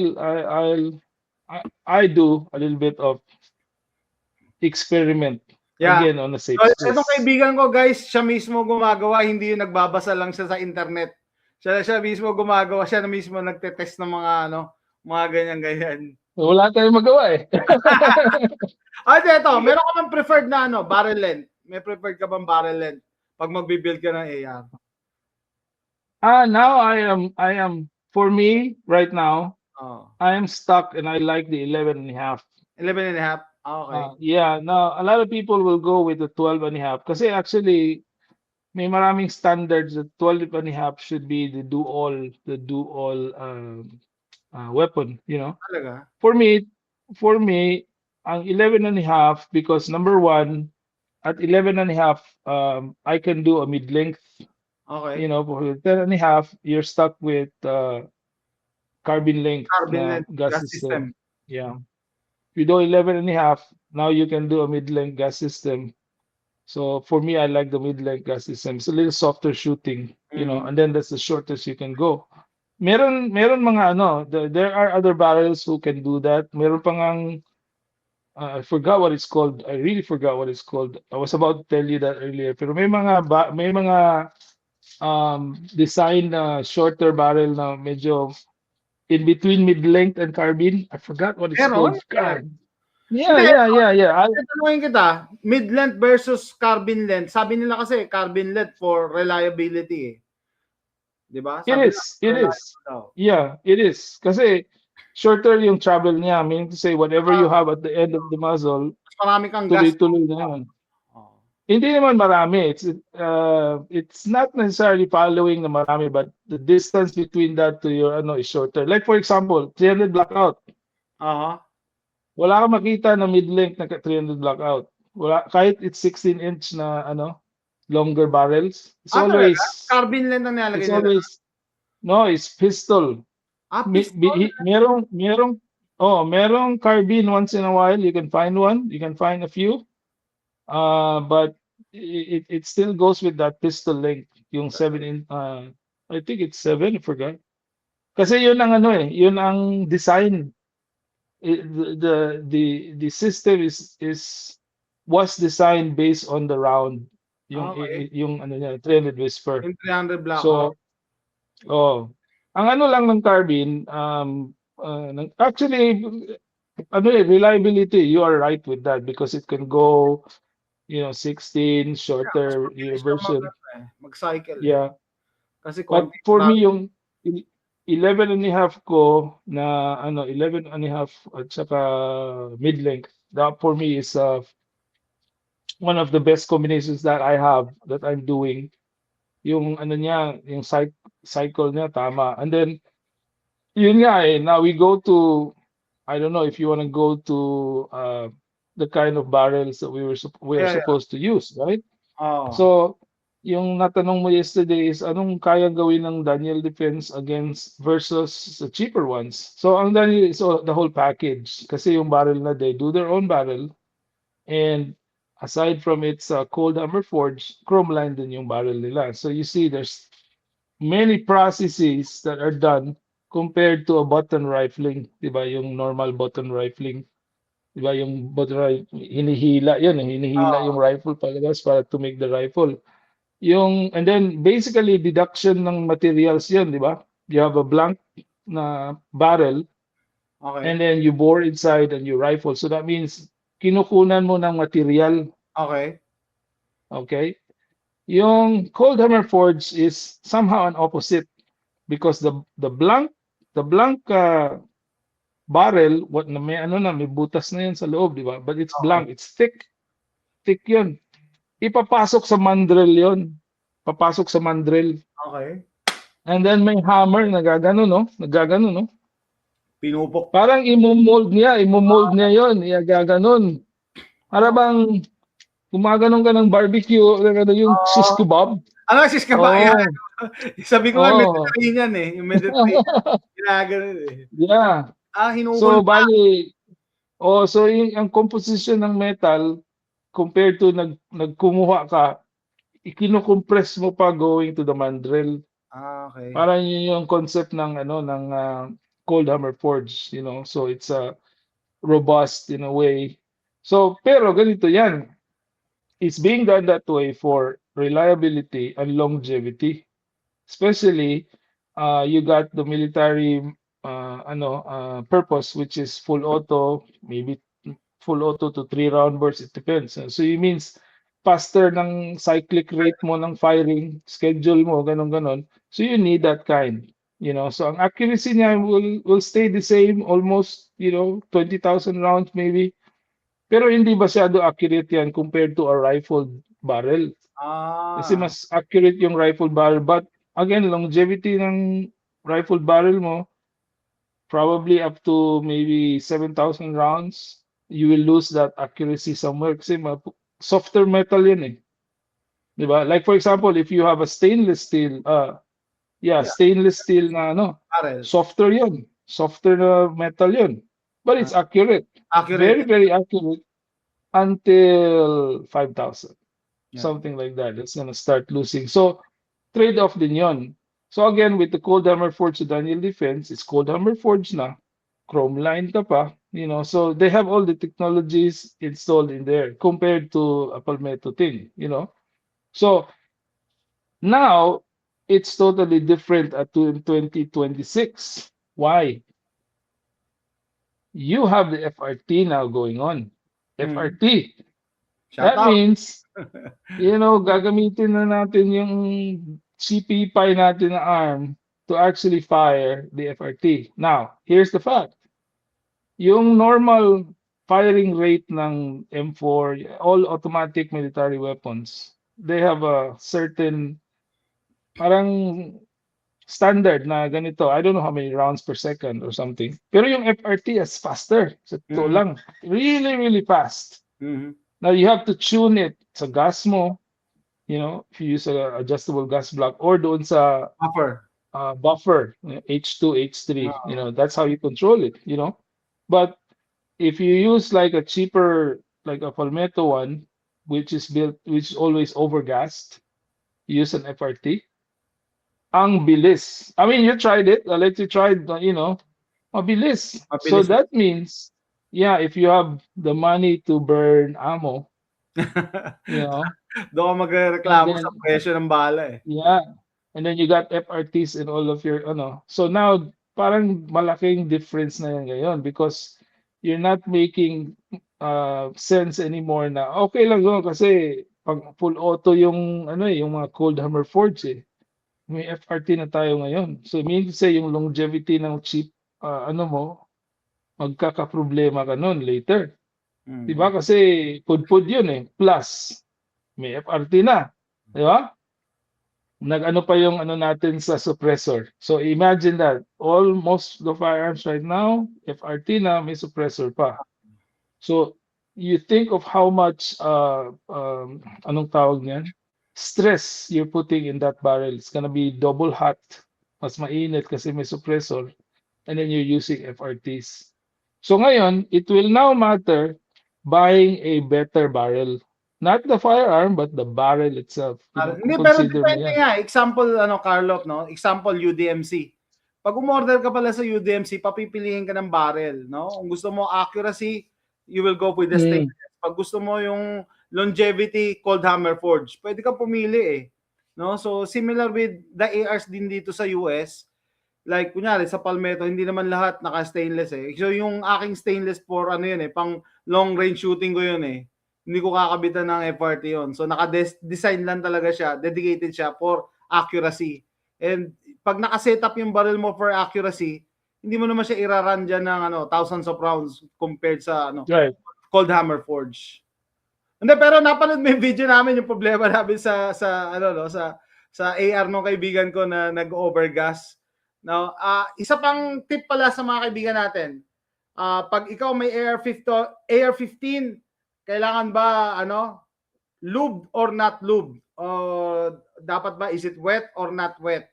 do a little bit of experiment again on a safe So, itong kaibigan ko guys, siya mismo gumagawa, hindi yung nagbabasa lang siya sa internet. Siya mismo gumagawa, siya na mismo nagte-test ng mga ganyan. Wala tayong magawa eh. Ito, meron ka bang preferred na barrel length? May preferred ka bang barrel length pag magbi-build ka ng AR? Now I am for me right now, I am stuck and I like the 11.5. 11.5? Okay. Yeah, now a lot of people will go with the 12.5 kasi actually may maraming standards that 12.5 should be the do-all weapon, Talaga? For me, ang 11.5 because number one, at 11.5, I can do a mid-length. Okay. For 10.5, you're stuck with carbine length gas system. Yeah. If you do 11.5, now you can do a mid-length gas system. So for me, I like the mid-length gas system. It's a little softer shooting, and then that's the shortest you can go. Meron mga there are other barrels who can do that. Meron pang I forgot what it's called. I really forgot what it's called. I was about to tell you that earlier. Pero may mga design na shorter barrel na medyo in between mid-length and carbine. I forgot what it's Meron? called. Meron. God. Yeah, Hindi, yeah, yeah, yeah. tatanungin kita, mid-length versus carbine length. Sabi nila kasi carbine length for reliability eh. 'Di ba? It Sabi nila is. It is. reliable daw. Yeah, it is. Kasi shorter yung travel niya. Meaning to say, whatever Saka you have at the end of the muzzle, mas marami kang gas. tuloy-tuloy na yan. Oo. Hindi naman marami. It's not necessarily following na marami, but the distance between that to your ano is shorter. Like for example, 300 blackout. Aha. Wala kang makita na mid-length na 300 blackout. Wala, kahit it's 16-inch na ano, longer barrels. Talaga? Carbine length ang It's nilalagay nila. always, no, it's pistol. Pistol? Merong carbine once in a while. You can find one. You can find a few. But it still goes with that pistol length, yung 7 in I think it's 7, I forgot. Kasi yun ang ano eh, yun ang design. The system was designed based on the round. Okay. Yung ano niya, 300 whisper. Yung 300 So, blackout. ang ano lang ng carbine, actually, ano eh, reliability, you are right with that because it can go, 16 shorter Mabilis ka version. mag-cycle. Yeah. Kasi But konti for na. me, yung 11 and a half ko na 11 and a half at saka mid-length, that for me is one of the best combinations that I have that I'm doing. Yung ano niya, yung cycle niya tama. And then yun nga eh, now we go to, I don't know if you want to go to the kind of barrels that we are supposed to use, right? Oh. So, yung natanong mo yesterday is anong kaya gawin ng Daniel Defense against versus the cheaper ones. So, ang Daniel is the whole package. Kasi yung barrel na they do their own barrel. And aside from its cold hammer forge, chrome line din yung barrel nila. So, you see there's many processes that are done compared to a button rifling. Diba? Yung normal button rifling. Diba? Yung button rifle, hinihila yun. Hinihila yung rifle palabas para to make the rifle. And then basically deduction ng materials yun, di ba? You have a blank na barrel, Okay. and then you bore inside and you rifle. So that means kinukunan mo ng material. Okay. Okay? Yung cold hammer forge is somehow an opposite because the blank barrel, what na may butas na yun sa loob, di ba? But it's blank, it's thick. Thick yun. Ipapasok sa mandrel yon. Papasok sa mandrel. Okay. And then may hammer, nagagano, no? Pinupok. Parang imo-mold niya yon, gaganon. Para bang gumaganon ka ng barbecue, yung shish kebab. Ano shish kebab? Yeah. Sabi ko nga, Mediterranean eh. Yung Mediterranean. Ginaganon eh. Yeah. Hinukul so, bali, so ang composition ng metal, compared to nagkumuha ka, ikinukompress mo pa going to the mandrel. Okay. Parang yun yung concept ng cold hammer forge, so it's robust in a way. So pero ganito yan, it's being done that way for reliability and longevity, especially you got the military purpose, which is full auto, maybe full auto to 3-round burst, it depends. So it means faster ng cyclic rate mo ng firing, schedule mo, ganon. So you need that kind, So ang accuracy niya will stay the same, almost, 20,000 rounds maybe. Pero hindi masyado accurate yan compared to a rifled barrel. Kasi mas accurate yung rifled barrel. But again, longevity ng rifled barrel mo, probably up to maybe 7,000 rounds. You will lose that accuracy somewhere kasi softer metal yun eh. Diba? Like for example, if you have a stainless steel, stainless steel na softer yun. Softer na metal yun. But it's accurate. Very, very accurate until 5,000. Something like that. It's gonna start losing. So, trade-off din yun. So again, with the cold hammer forge to Daniel Defense, it's cold hammer forge na. Chrome line ka pa, so they have all the technologies installed in there compared to a Palmetto thing. So now it's totally different in 2026. Why? You have the FRT now going on. Mhm. FRT. Shout That out. means, gagamitin na natin yung CP5 natin na ARM to actually fire the FRT. Now, here's the fact. Yung normal firing rate ng M4, all automatic military weapons, they have a certain parang standard na ganito. I don't know how many rounds per second or something. Pero yung FRT is faster. Sa totoo Mhm. lang. Really, really fast. Mhm. Now you have to tune it sa gas mo, if you use a adjustable gas block or doon sa Offer. buffer, H2, H3, Oo. that's how you control it. But if you use like a cheaper, like a Palmetto one, which is always overgassed, use an FRT, ang bilis. I mean, you tried it. I'll let you try it, mabilis. So Mabilis. that means, yeah, if you have the money to burn ammo, you know, Doon ka and magrereklamo sa then, presyo ng bala eh. yeah, and then you got FRTs in all of your, So now, parang malaking difference na yan ngayon because you're not making sense anymore na okay lang yun kasi pag full auto yung, yung mga cold hammer forge eh. May FRT na tayo ngayon. So, meaning to say, yung longevity ng chip, mo, magkakaproblema ka nun later. Diba? Mhm. Kasi pud-pud yun eh. Plus, may FRT na. Diba? Nag-ano pa yung natin sa suppressor. So, imagine that. Almost the firearms right now, FRT na, may suppressor pa. So, you think of how much, anong tawag niyan? Stress you're putting in that barrel. It's gonna be double hot. Mas mainit kasi may suppressor. And then you're using FRTs. So ngayon, it will now matter buying a better barrel. Not the firearm, but the barrel itself. Hindi, pero Consider mo depende yan. nga. Example, Carlo, no? Example, UDMC. Pag umorder ka pala sa UDMC, papipiliin ka ng barrel, no? Kung gusto mo accuracy, you will go with the Mm. stainless. Pag gusto mo yung longevity, cold hammer forge, pwede ka pumili eh. No? So, similar with the ARs din dito sa US, like, kunyari, sa Palmetto, hindi naman lahat naka-stainless eh. So, yung aking stainless for ano yun eh, pang long range shooting ko yun eh. Hindi ko kakabitan ng FRT yun. So, naka-design lang talaga siya, dedicated siya for accuracy. And pag naka-set up yung barrel mo for accuracy, hindi mo naman siya iraran dyan ng thousands of rounds compared sa Right. cold hammer forge. Hindi, pero napanood mo yung video namin, yung problema namin sa AR ng kaibigan ko na nag-overgas. No, isa pang tip pala sa mga kaibigan natin. Pag ikaw may AR-15, kailangan ba lubed or not lubed? Dapat ba is it wet or not wet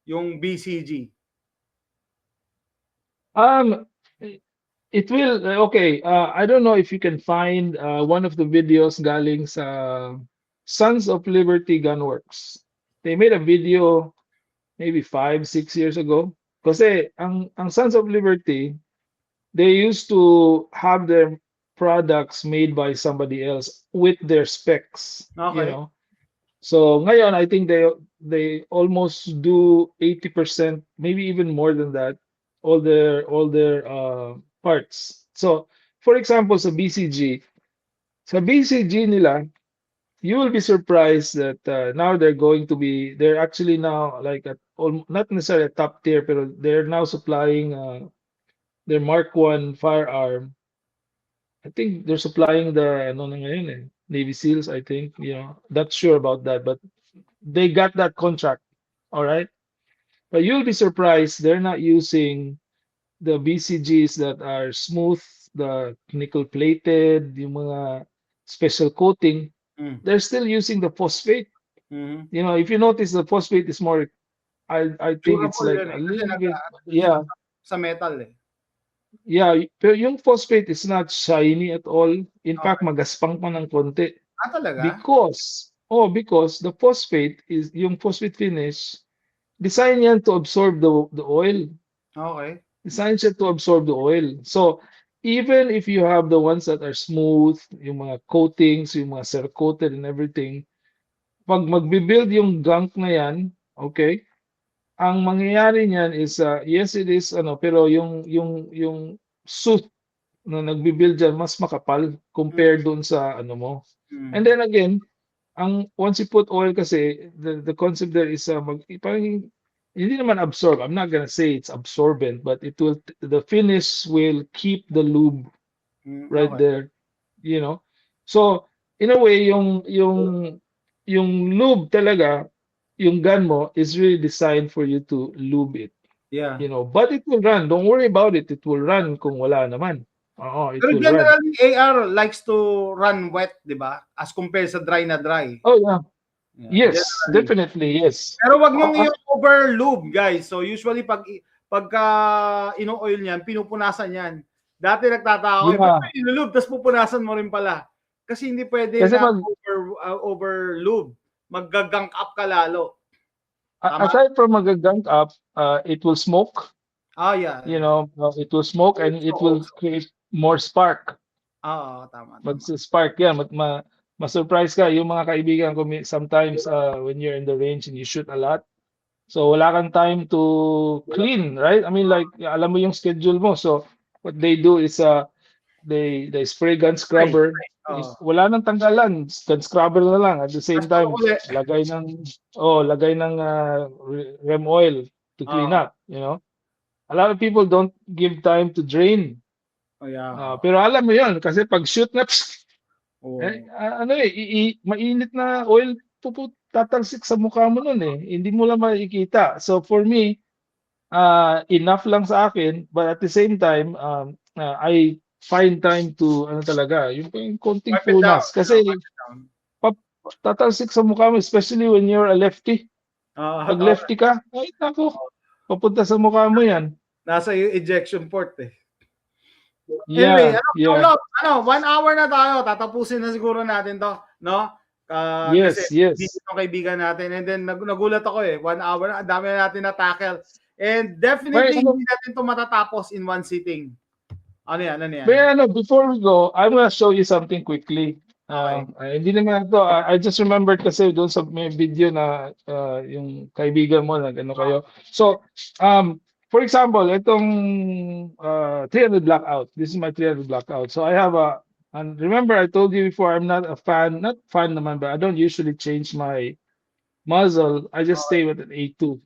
yung BCG? It will, okay, I don't know if you can find one of the videos galing sa Sons of Liberty Gunworks. They made a video maybe 5, 6 years ago. Kasi ang Sons of Liberty, they used to have their products made by somebody else with their specs, Okay. So ngayon, I think they almost do 80%, maybe even more than that, all their parts. So, for example, sa BCG nila, you will be surprised that now they're actually now like not necessarily a top tier, but they're now supplying their Mark 1 firearm. I think they're supplying the ano na ngayon eh, Navy SEALs, I think, not sure about that, but they got that contract. All right. But you'll be surprised they're not using the BCGs that are smooth, the nickel plated, yung mga special coating. Mm. They're still using the phosphate. Mhm. If you notice, the phosphate is more, I think it's Durable like yun a eh. Kasi little bit, yeah, sa metal eh. yeah. Pero yung phosphate is not shiny at all. In fact, Okay. magaspang pa ng konti. Talaga? Because the phosphate yung phosphate finish, design yan to absorb the oil. Okay. Designed siya to absorb the oil. So, even if you have the ones that are smooth, yung mga coatings, yung mga cerakoted and everything, pag magbi-build yung gunk na yan, okay, ang mangyayari niyan is, yes, it is, pero yung suit na nagbi-build dyan, mas makapal Mm, compared doon sa ano mo. And mm, then again, once you put oil kasi, the concept there is, parang hindi naman absorb. I'm not gonna say it's absorbent, but the finish will keep the lube right okay. there, you know. So, in a way, yung lube talaga, yung gun mo is really designed for you to lube it, Yeah. but it will run. Don't worry about it. It will run kung wala naman. Oo, it Pero will run. generally, AR likes to run wet, di ba? As compared sa dry na dry. Oh, yeah. Yeah, Yes, generally. definitely, yes. Pero wag niyong Ah, i-over lube, guys. So usually pagka ino-oil niyan, pinupunasan yan. Dati nagtataka ako, ba't yeah. mo ilulube tapos pupunasan mo rin pala? Kasi hindi pwede Kasi na over lube. Magga-gunk up ka lalo. Tama? aside from magagunk up, it will smoke, Ah, yeah. it will smoke and it will Also. create more spark. Oo, tama, tama. Mag-spark yan. Ma-surprise ka. Yung mga kaibigan ko, sometimes when you're in the range and you shoot a lot, so wala kang time to clean, right? I mean, like, alam mo yung schedule mo. So what they do is, they spray gun Spray. scrubber. Oo. Wala nang tanggalan, gun scrubber na lang. At the same Tapos puro time, uli. lagay ng rem oil to clean Oo. up, A lot of people don't give time to drain. Oh, yeah. Pero alam mo 'yon kasi pag shoot na Oo. ano mainit na oil tatalsik sa mukha mo nun Hindi mo lang makikita. So for me, enough lang sa akin, but at the same time, I find time to ano talaga, yung konting Wipe it down. punas kasi Wipe it down. pap tatalsik sa mukha mo especially when you're a lefty. Pag Oo. lefty ka, ay naku, papunta sa mukha mo 'yan. Nasa ejection port eh. Anyway, Yeah, yeah. Lolo, 1 hour na tayo. Tatapusin na siguro natin to, no? Kasi Yes, busy yes. itong kaibigan natin. And then nagulat ako 1 hour na. Ang dami na natin na-tackle. And May definitely, ano hindi natin to matatapos in one sitting. Ano yan? Ano yan? Before we go, I'm gonna show you something quickly. Okay. Hindi naman ito. I just remembered kasi doon sa may video na yung kaibigan mo na ano kayo. So, for example, itong 300 blackout. This is my 300 blackout. So I have and remember I told you before I'm not a fan, not fan naman, but I don't usually change my muzzle. I just stay with an A2.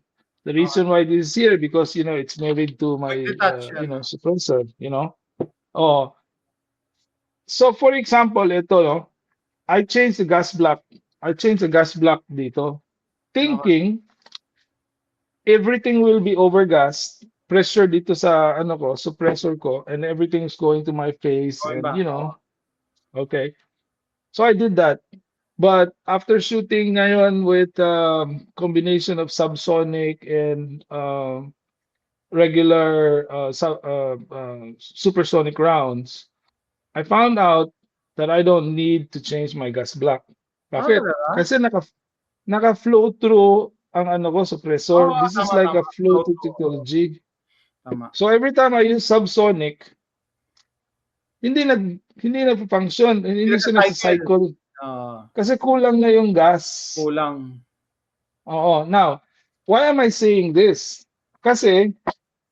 The Okay. reason why this is here because it's married to my Quick detach yan. suppressor. Oh, so for example, ito, no, I changed the gas block. I changed the gas block dito, Okay. thinking everything will be overgassed, pressure dito sa ano ko, suppressor ko, and everything is going to my face, Going and back. okay. So I did that. But after shooting ngayon with combination of subsonic and regular supersonic rounds, I found out that I don't need to change my gas block. Bakit? Talaga? Kasi naka-flow through ang ano ko suppressor. Oo, This is tama, like tama. a flow through technology. Tama. So every time I use subsonic, hindi nagpo-function, hindi siya Nagka-cycle. nagsa-cycle. Kasi kulang na yung gas. Kulang. Oo. Now, why am I saying this? Kasi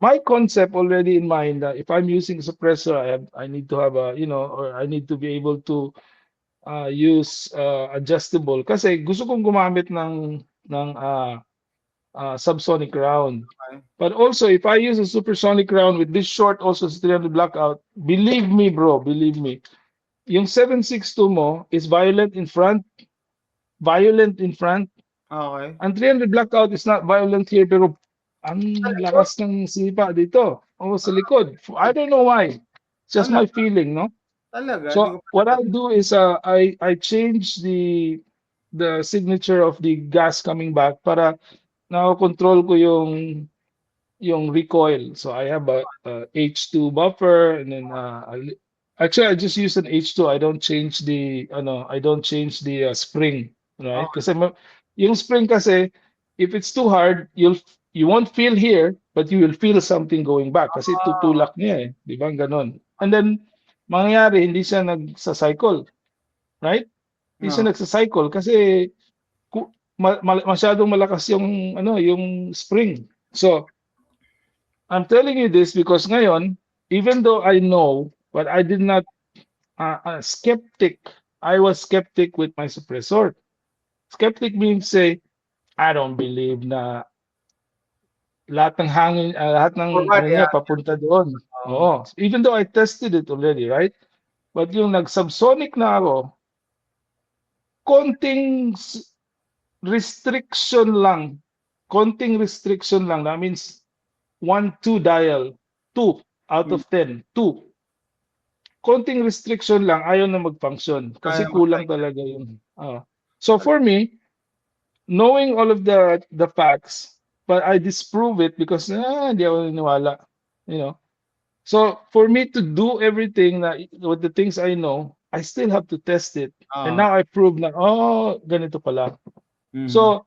my concept already in mind that if I'm using a suppressor, I need to have or I need to be able to use adjustable. Kasi gusto kong gumamit ng subsonic round. Okay. But also, if I use a supersonic round with this short also 300 blackout, believe me, bro, believe me, yung 7.62 mo is violent in front. Okay. Ang 300 blackout is not violent here, pero ang lakas ng sipa dito. O sa likod. I don't know why. It's just my Talaga? feeling, no? Talaga? Hindi ko So what I do is I change the signature of the gas coming back para na-control ko yung recoil. So I have a H2 buffer and then actually I just use an H2. I don't change the spring, right? Okay. Kasi yung spring kasi if it's too hard, you won't feel here, but you will feel something going back kasi Ah, tutulak niya eh. Di ba? Ganon. And then, mangyayari, hindi siya nagsa-cycle. Right? Hindi no. siya nagsa-cycle kasi masyadong malakas yung, yung spring. So, I'm telling you this because ngayon, even though I know, but I did not, skeptic. I was skeptic with my suppressor. Skeptic means say, I don't believe na lahat ng hangin, lahat ng Forward, ano yeah. niya papunta doon. Oh, Oo. Even though I tested it already, right? But yung nag-subsonic na ako, konting restriction lang. Konting restriction lang. That means 1, 2 dial. 2 out mm, of 10. 2. Konting restriction lang. Ayaw na mag-function. kaya Kasi kulang mag-cycle. talaga yung... So for me, knowing all of the facts, but I disprove it because hindi ako niniwala. You know. So for me to do everything na with the things I know, I still have to test it. And Ah, now I prove na, ganito pala. mhm. So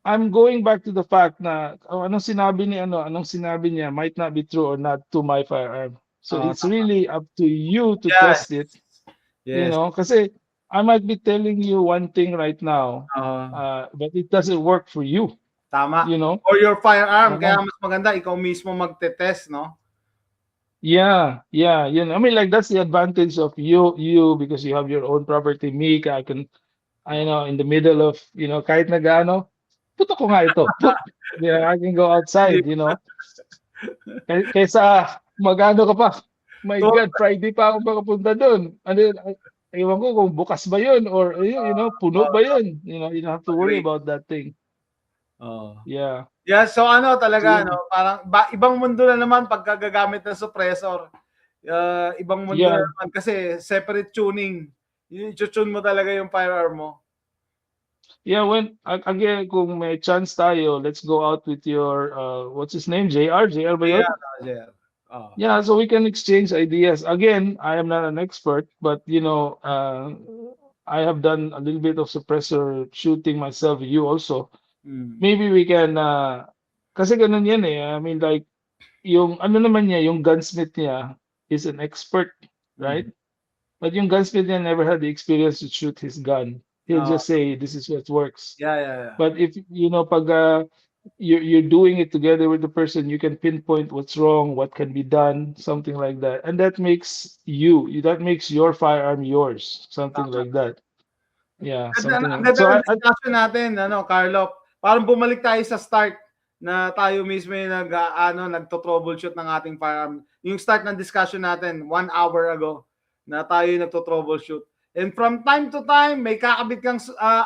I'm going back to the fact na anong sinabi niya might not be true or not to my firearm. So Oo, it's tama. really up to you to Yes. test it, Yes. kasi I might be telling you one thing right now, Oo, but it doesn't work for you, tama. you know. Or your firearm, kaya Oo. mas maganda ikaw mismo magte-test, no? Yeah, yeah, I mean, like that's the advantage of you because you have your own property. Me, I know in the middle of, kahit nag-ano, puto ko nga ito. Put, yeah, I can go Hindi. outside, Kaysa magano ka pa. My So, God, Friday pa ako makapunta doon. Ano yun? Ewan ko kung bukas ba yun or puno ba yun? You don't have to worry agree. about that thing. Oo. Yeah. Yeah, so ano So talaga, no? yun. Parang ibang mundo na naman pagka gagamit ng suppressor. Ibang mundo na Yeah. naman kasi separate tuning. Yung tune mo talaga yung firearm mo. Yeah, again, kung may chance tayo, let's go out with your what's his name? JR? JR ba Yeah, yun? yeah. Oh. Yeah, so we can exchange ideas. Again, I am not an expert, but I have done a little bit of suppressor shooting myself. You also. Mm. Maybe we can kasi ganun yan eh. I mean like yung ano naman niya, yung gunsmith niya is an expert, right? Mm. But yung gunsmith niya never had the experience to shoot his gun. He'll Oh, just say this is what works. yeah, yeah, yeah. But if pag you're doing it together with the person, you can pinpoint what's wrong, what can be done, something like that. And that makes that makes your firearm yours, something Tama. like that. Yeah, Ganda, something ang like ganda so ng discussion natin, ano, Carlo. Parang bumalik tayo sa start na tayo mismo yung nagto-troubleshoot ng ating firearm. Yung start ng discussion natin 1 hour ago na tayo yung nagto-troubleshoot. And from time to time, may kakabit kang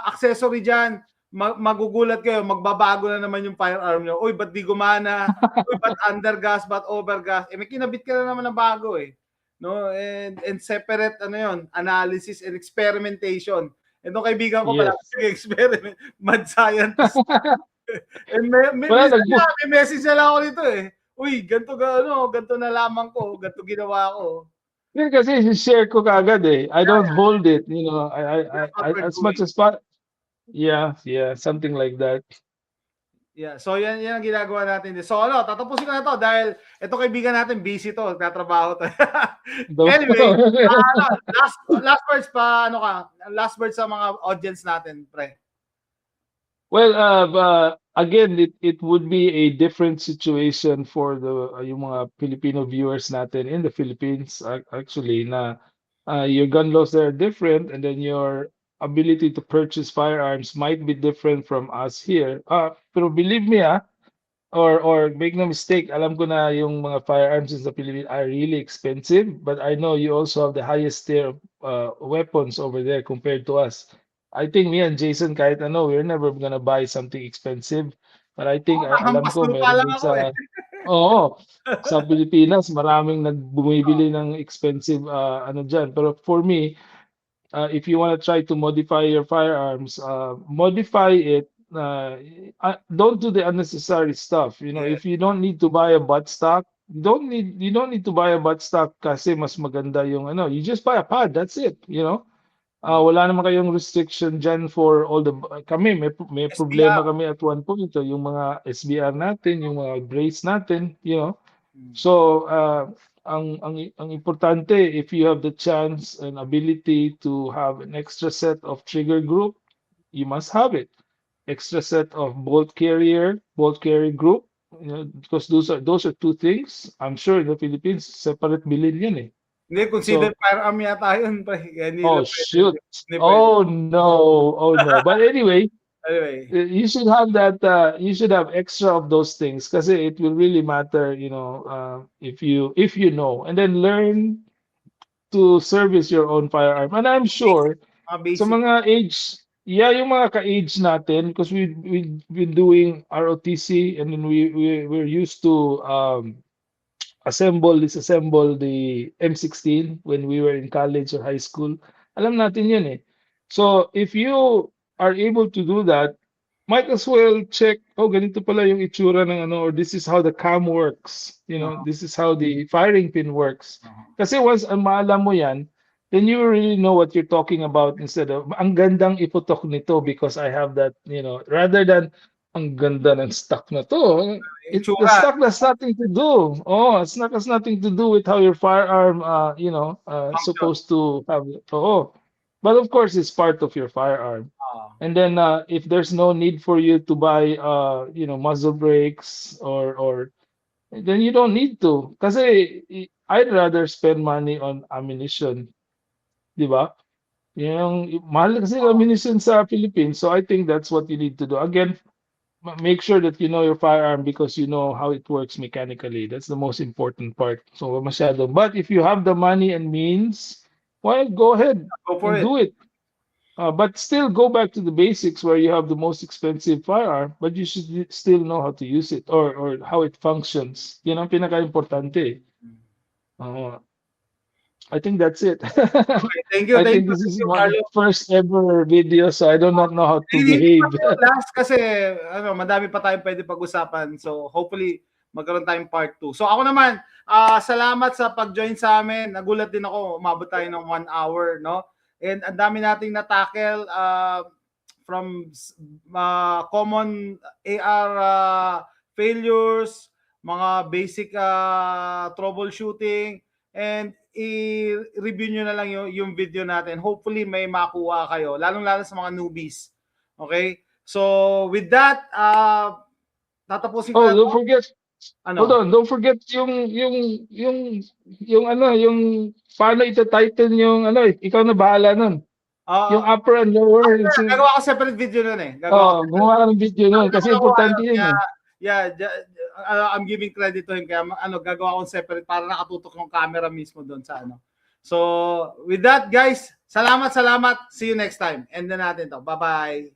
accessory dyan. Magugulat kayo, magbabago na naman yung firearm nyo. Uy, ba't di gumana? Uy, ba't undergas? Ba't overgas? Eh, may kinabit ka na naman na bago eh. No? And separate, analysis and experimentation. Itong kaibigan ko pala, yes. experiment, mad scientist. And Well, minsan nga, may message na lang ako nito eh. Uy, ganto nalaman ko, ganto ginawa ko. yun kasi share ko kaagad eh. I Yeah, don't yeah, hold it, that's what we're as much doing. as yeah, something like that. Yeah, so yan ang ginagawa natin. So tatapusin ko na to dahil ito kaibigan natin busy to, nagtatrabaho to. Anyway, last words pa last words sa mga audience natin, pre. Well, again, it would be a different situation for the yung mga Filipino viewers natin in the Philippines actually na your gun laws there are different and then your ability to purchase firearms might be different from us here. Pero believe me or make no mistake, alam ko na yung mga firearms in the Philippines are really expensive, but I know you also have the highest tier of weapons over there compared to us. I think me and Jason, kahit ano, we're never gonna buy something expensive. But I think, alam Nakahampas ko, lupa meron lang din ako eh. oo, sa Pilipinas, maraming nagbumibili ng expensive, ano dyan. Pero for me, if you want to try to modify your firearms, modify it. Don't do the unnecessary stuff. Yes. If you don't need to buy a buttstock, you don't need to buy a buttstock kasi mas maganda yung ano. You just buy a pad. That's it. wala naman kayong restriction dyan for all the kami may problema SBR. kami at one point yung mga SBR natin, yung mga grades natin, you know. Mm. So ang importante, if you have the chance and ability to have an extra set of trigger group, you must have it. Extra set of bolt carrier group, you know, because those are two things. I'm sure in the Philippines separate bilhin yan eh. Hindi, consider So firearm yata yun, pre. Kaya hindi oh lang pwede. shoot. Hindi pwede. Oh no. But anyway, Anyway, you should have that. You should have extra of those things because it will really matter. You know, if you know, and then learn to service your own firearm. And I'm sure mga sa basic. mga age, yeah, yung mga ka-age natin, because we've been doing ROTC, and then we're used to disassemble the M16 when we were in college or high school. Alam natin yun eh. So if you are able to do that, might as well check, oh, ganito pala yung itsura ng ano, or this is how the cam works. You know, this is how the firing pin works. Kasi once maalam mo yan, then you really know what you're talking about instead of, ang gandang iputok nito because I have that, you know, rather than, ang ganda ng stock na to. The Itsura. stock has nothing to do. Oh, it's not has nothing to do with how your firearm, you know, Function. supposed to have. Oh, but of course, it's part of your firearm. And then if there's no need for you to buy, you know, muzzle brakes or then you don't need to. Kasi I'd rather spend money on ammunition, di ba? Yung mahal kasi yung ammunition sa Philippines, so I think that's what you need to do. Again, make sure that you know your firearm because you know how it works mechanically. That's the most important part. So masyado. But if you have the money and means, well, go ahead Go for and it. do it. But still go back to the basics where you have the most expensive firearm, but you should still know how to use it or how it functions. Yun ang pinaka-importante. I think that's it. Okay, thank you. I Thank think you. this is Thank you, my Carlo. first ever video, so I do not know how to Hindi behave. pa tayo last kasi ano, madami pa tayong pwede pag-usapan. So hopefully magkaroon tayong part 2. So ako naman, salamat sa pag-join sa amin. Nagulat din ako, umabot tayo ng 1 hour, no? And ang dami nating na-tackle from common AR failures, mga basic troubleshooting, and i-review nyo na lang yung video natin. Hopefully may makuha kayo, lalong-lalo sa mga newbies. Okay? So with that, tatapusin ko don't forget. ano? Hold on, don't forget yung ano, yung paano ita-title yung ano, ikaw na bahala nun. Yung upper and lower. Gagawa ko separate video nun eh. Gumawa ka ng video nun kasi importante yun eh. Yeah, I'm giving credit to him kaya ano, gagawa ko separate para nakatutok yung camera mismo doon sa ano. So, with that guys, salamat. See you next time. End na natin to. Bye-bye.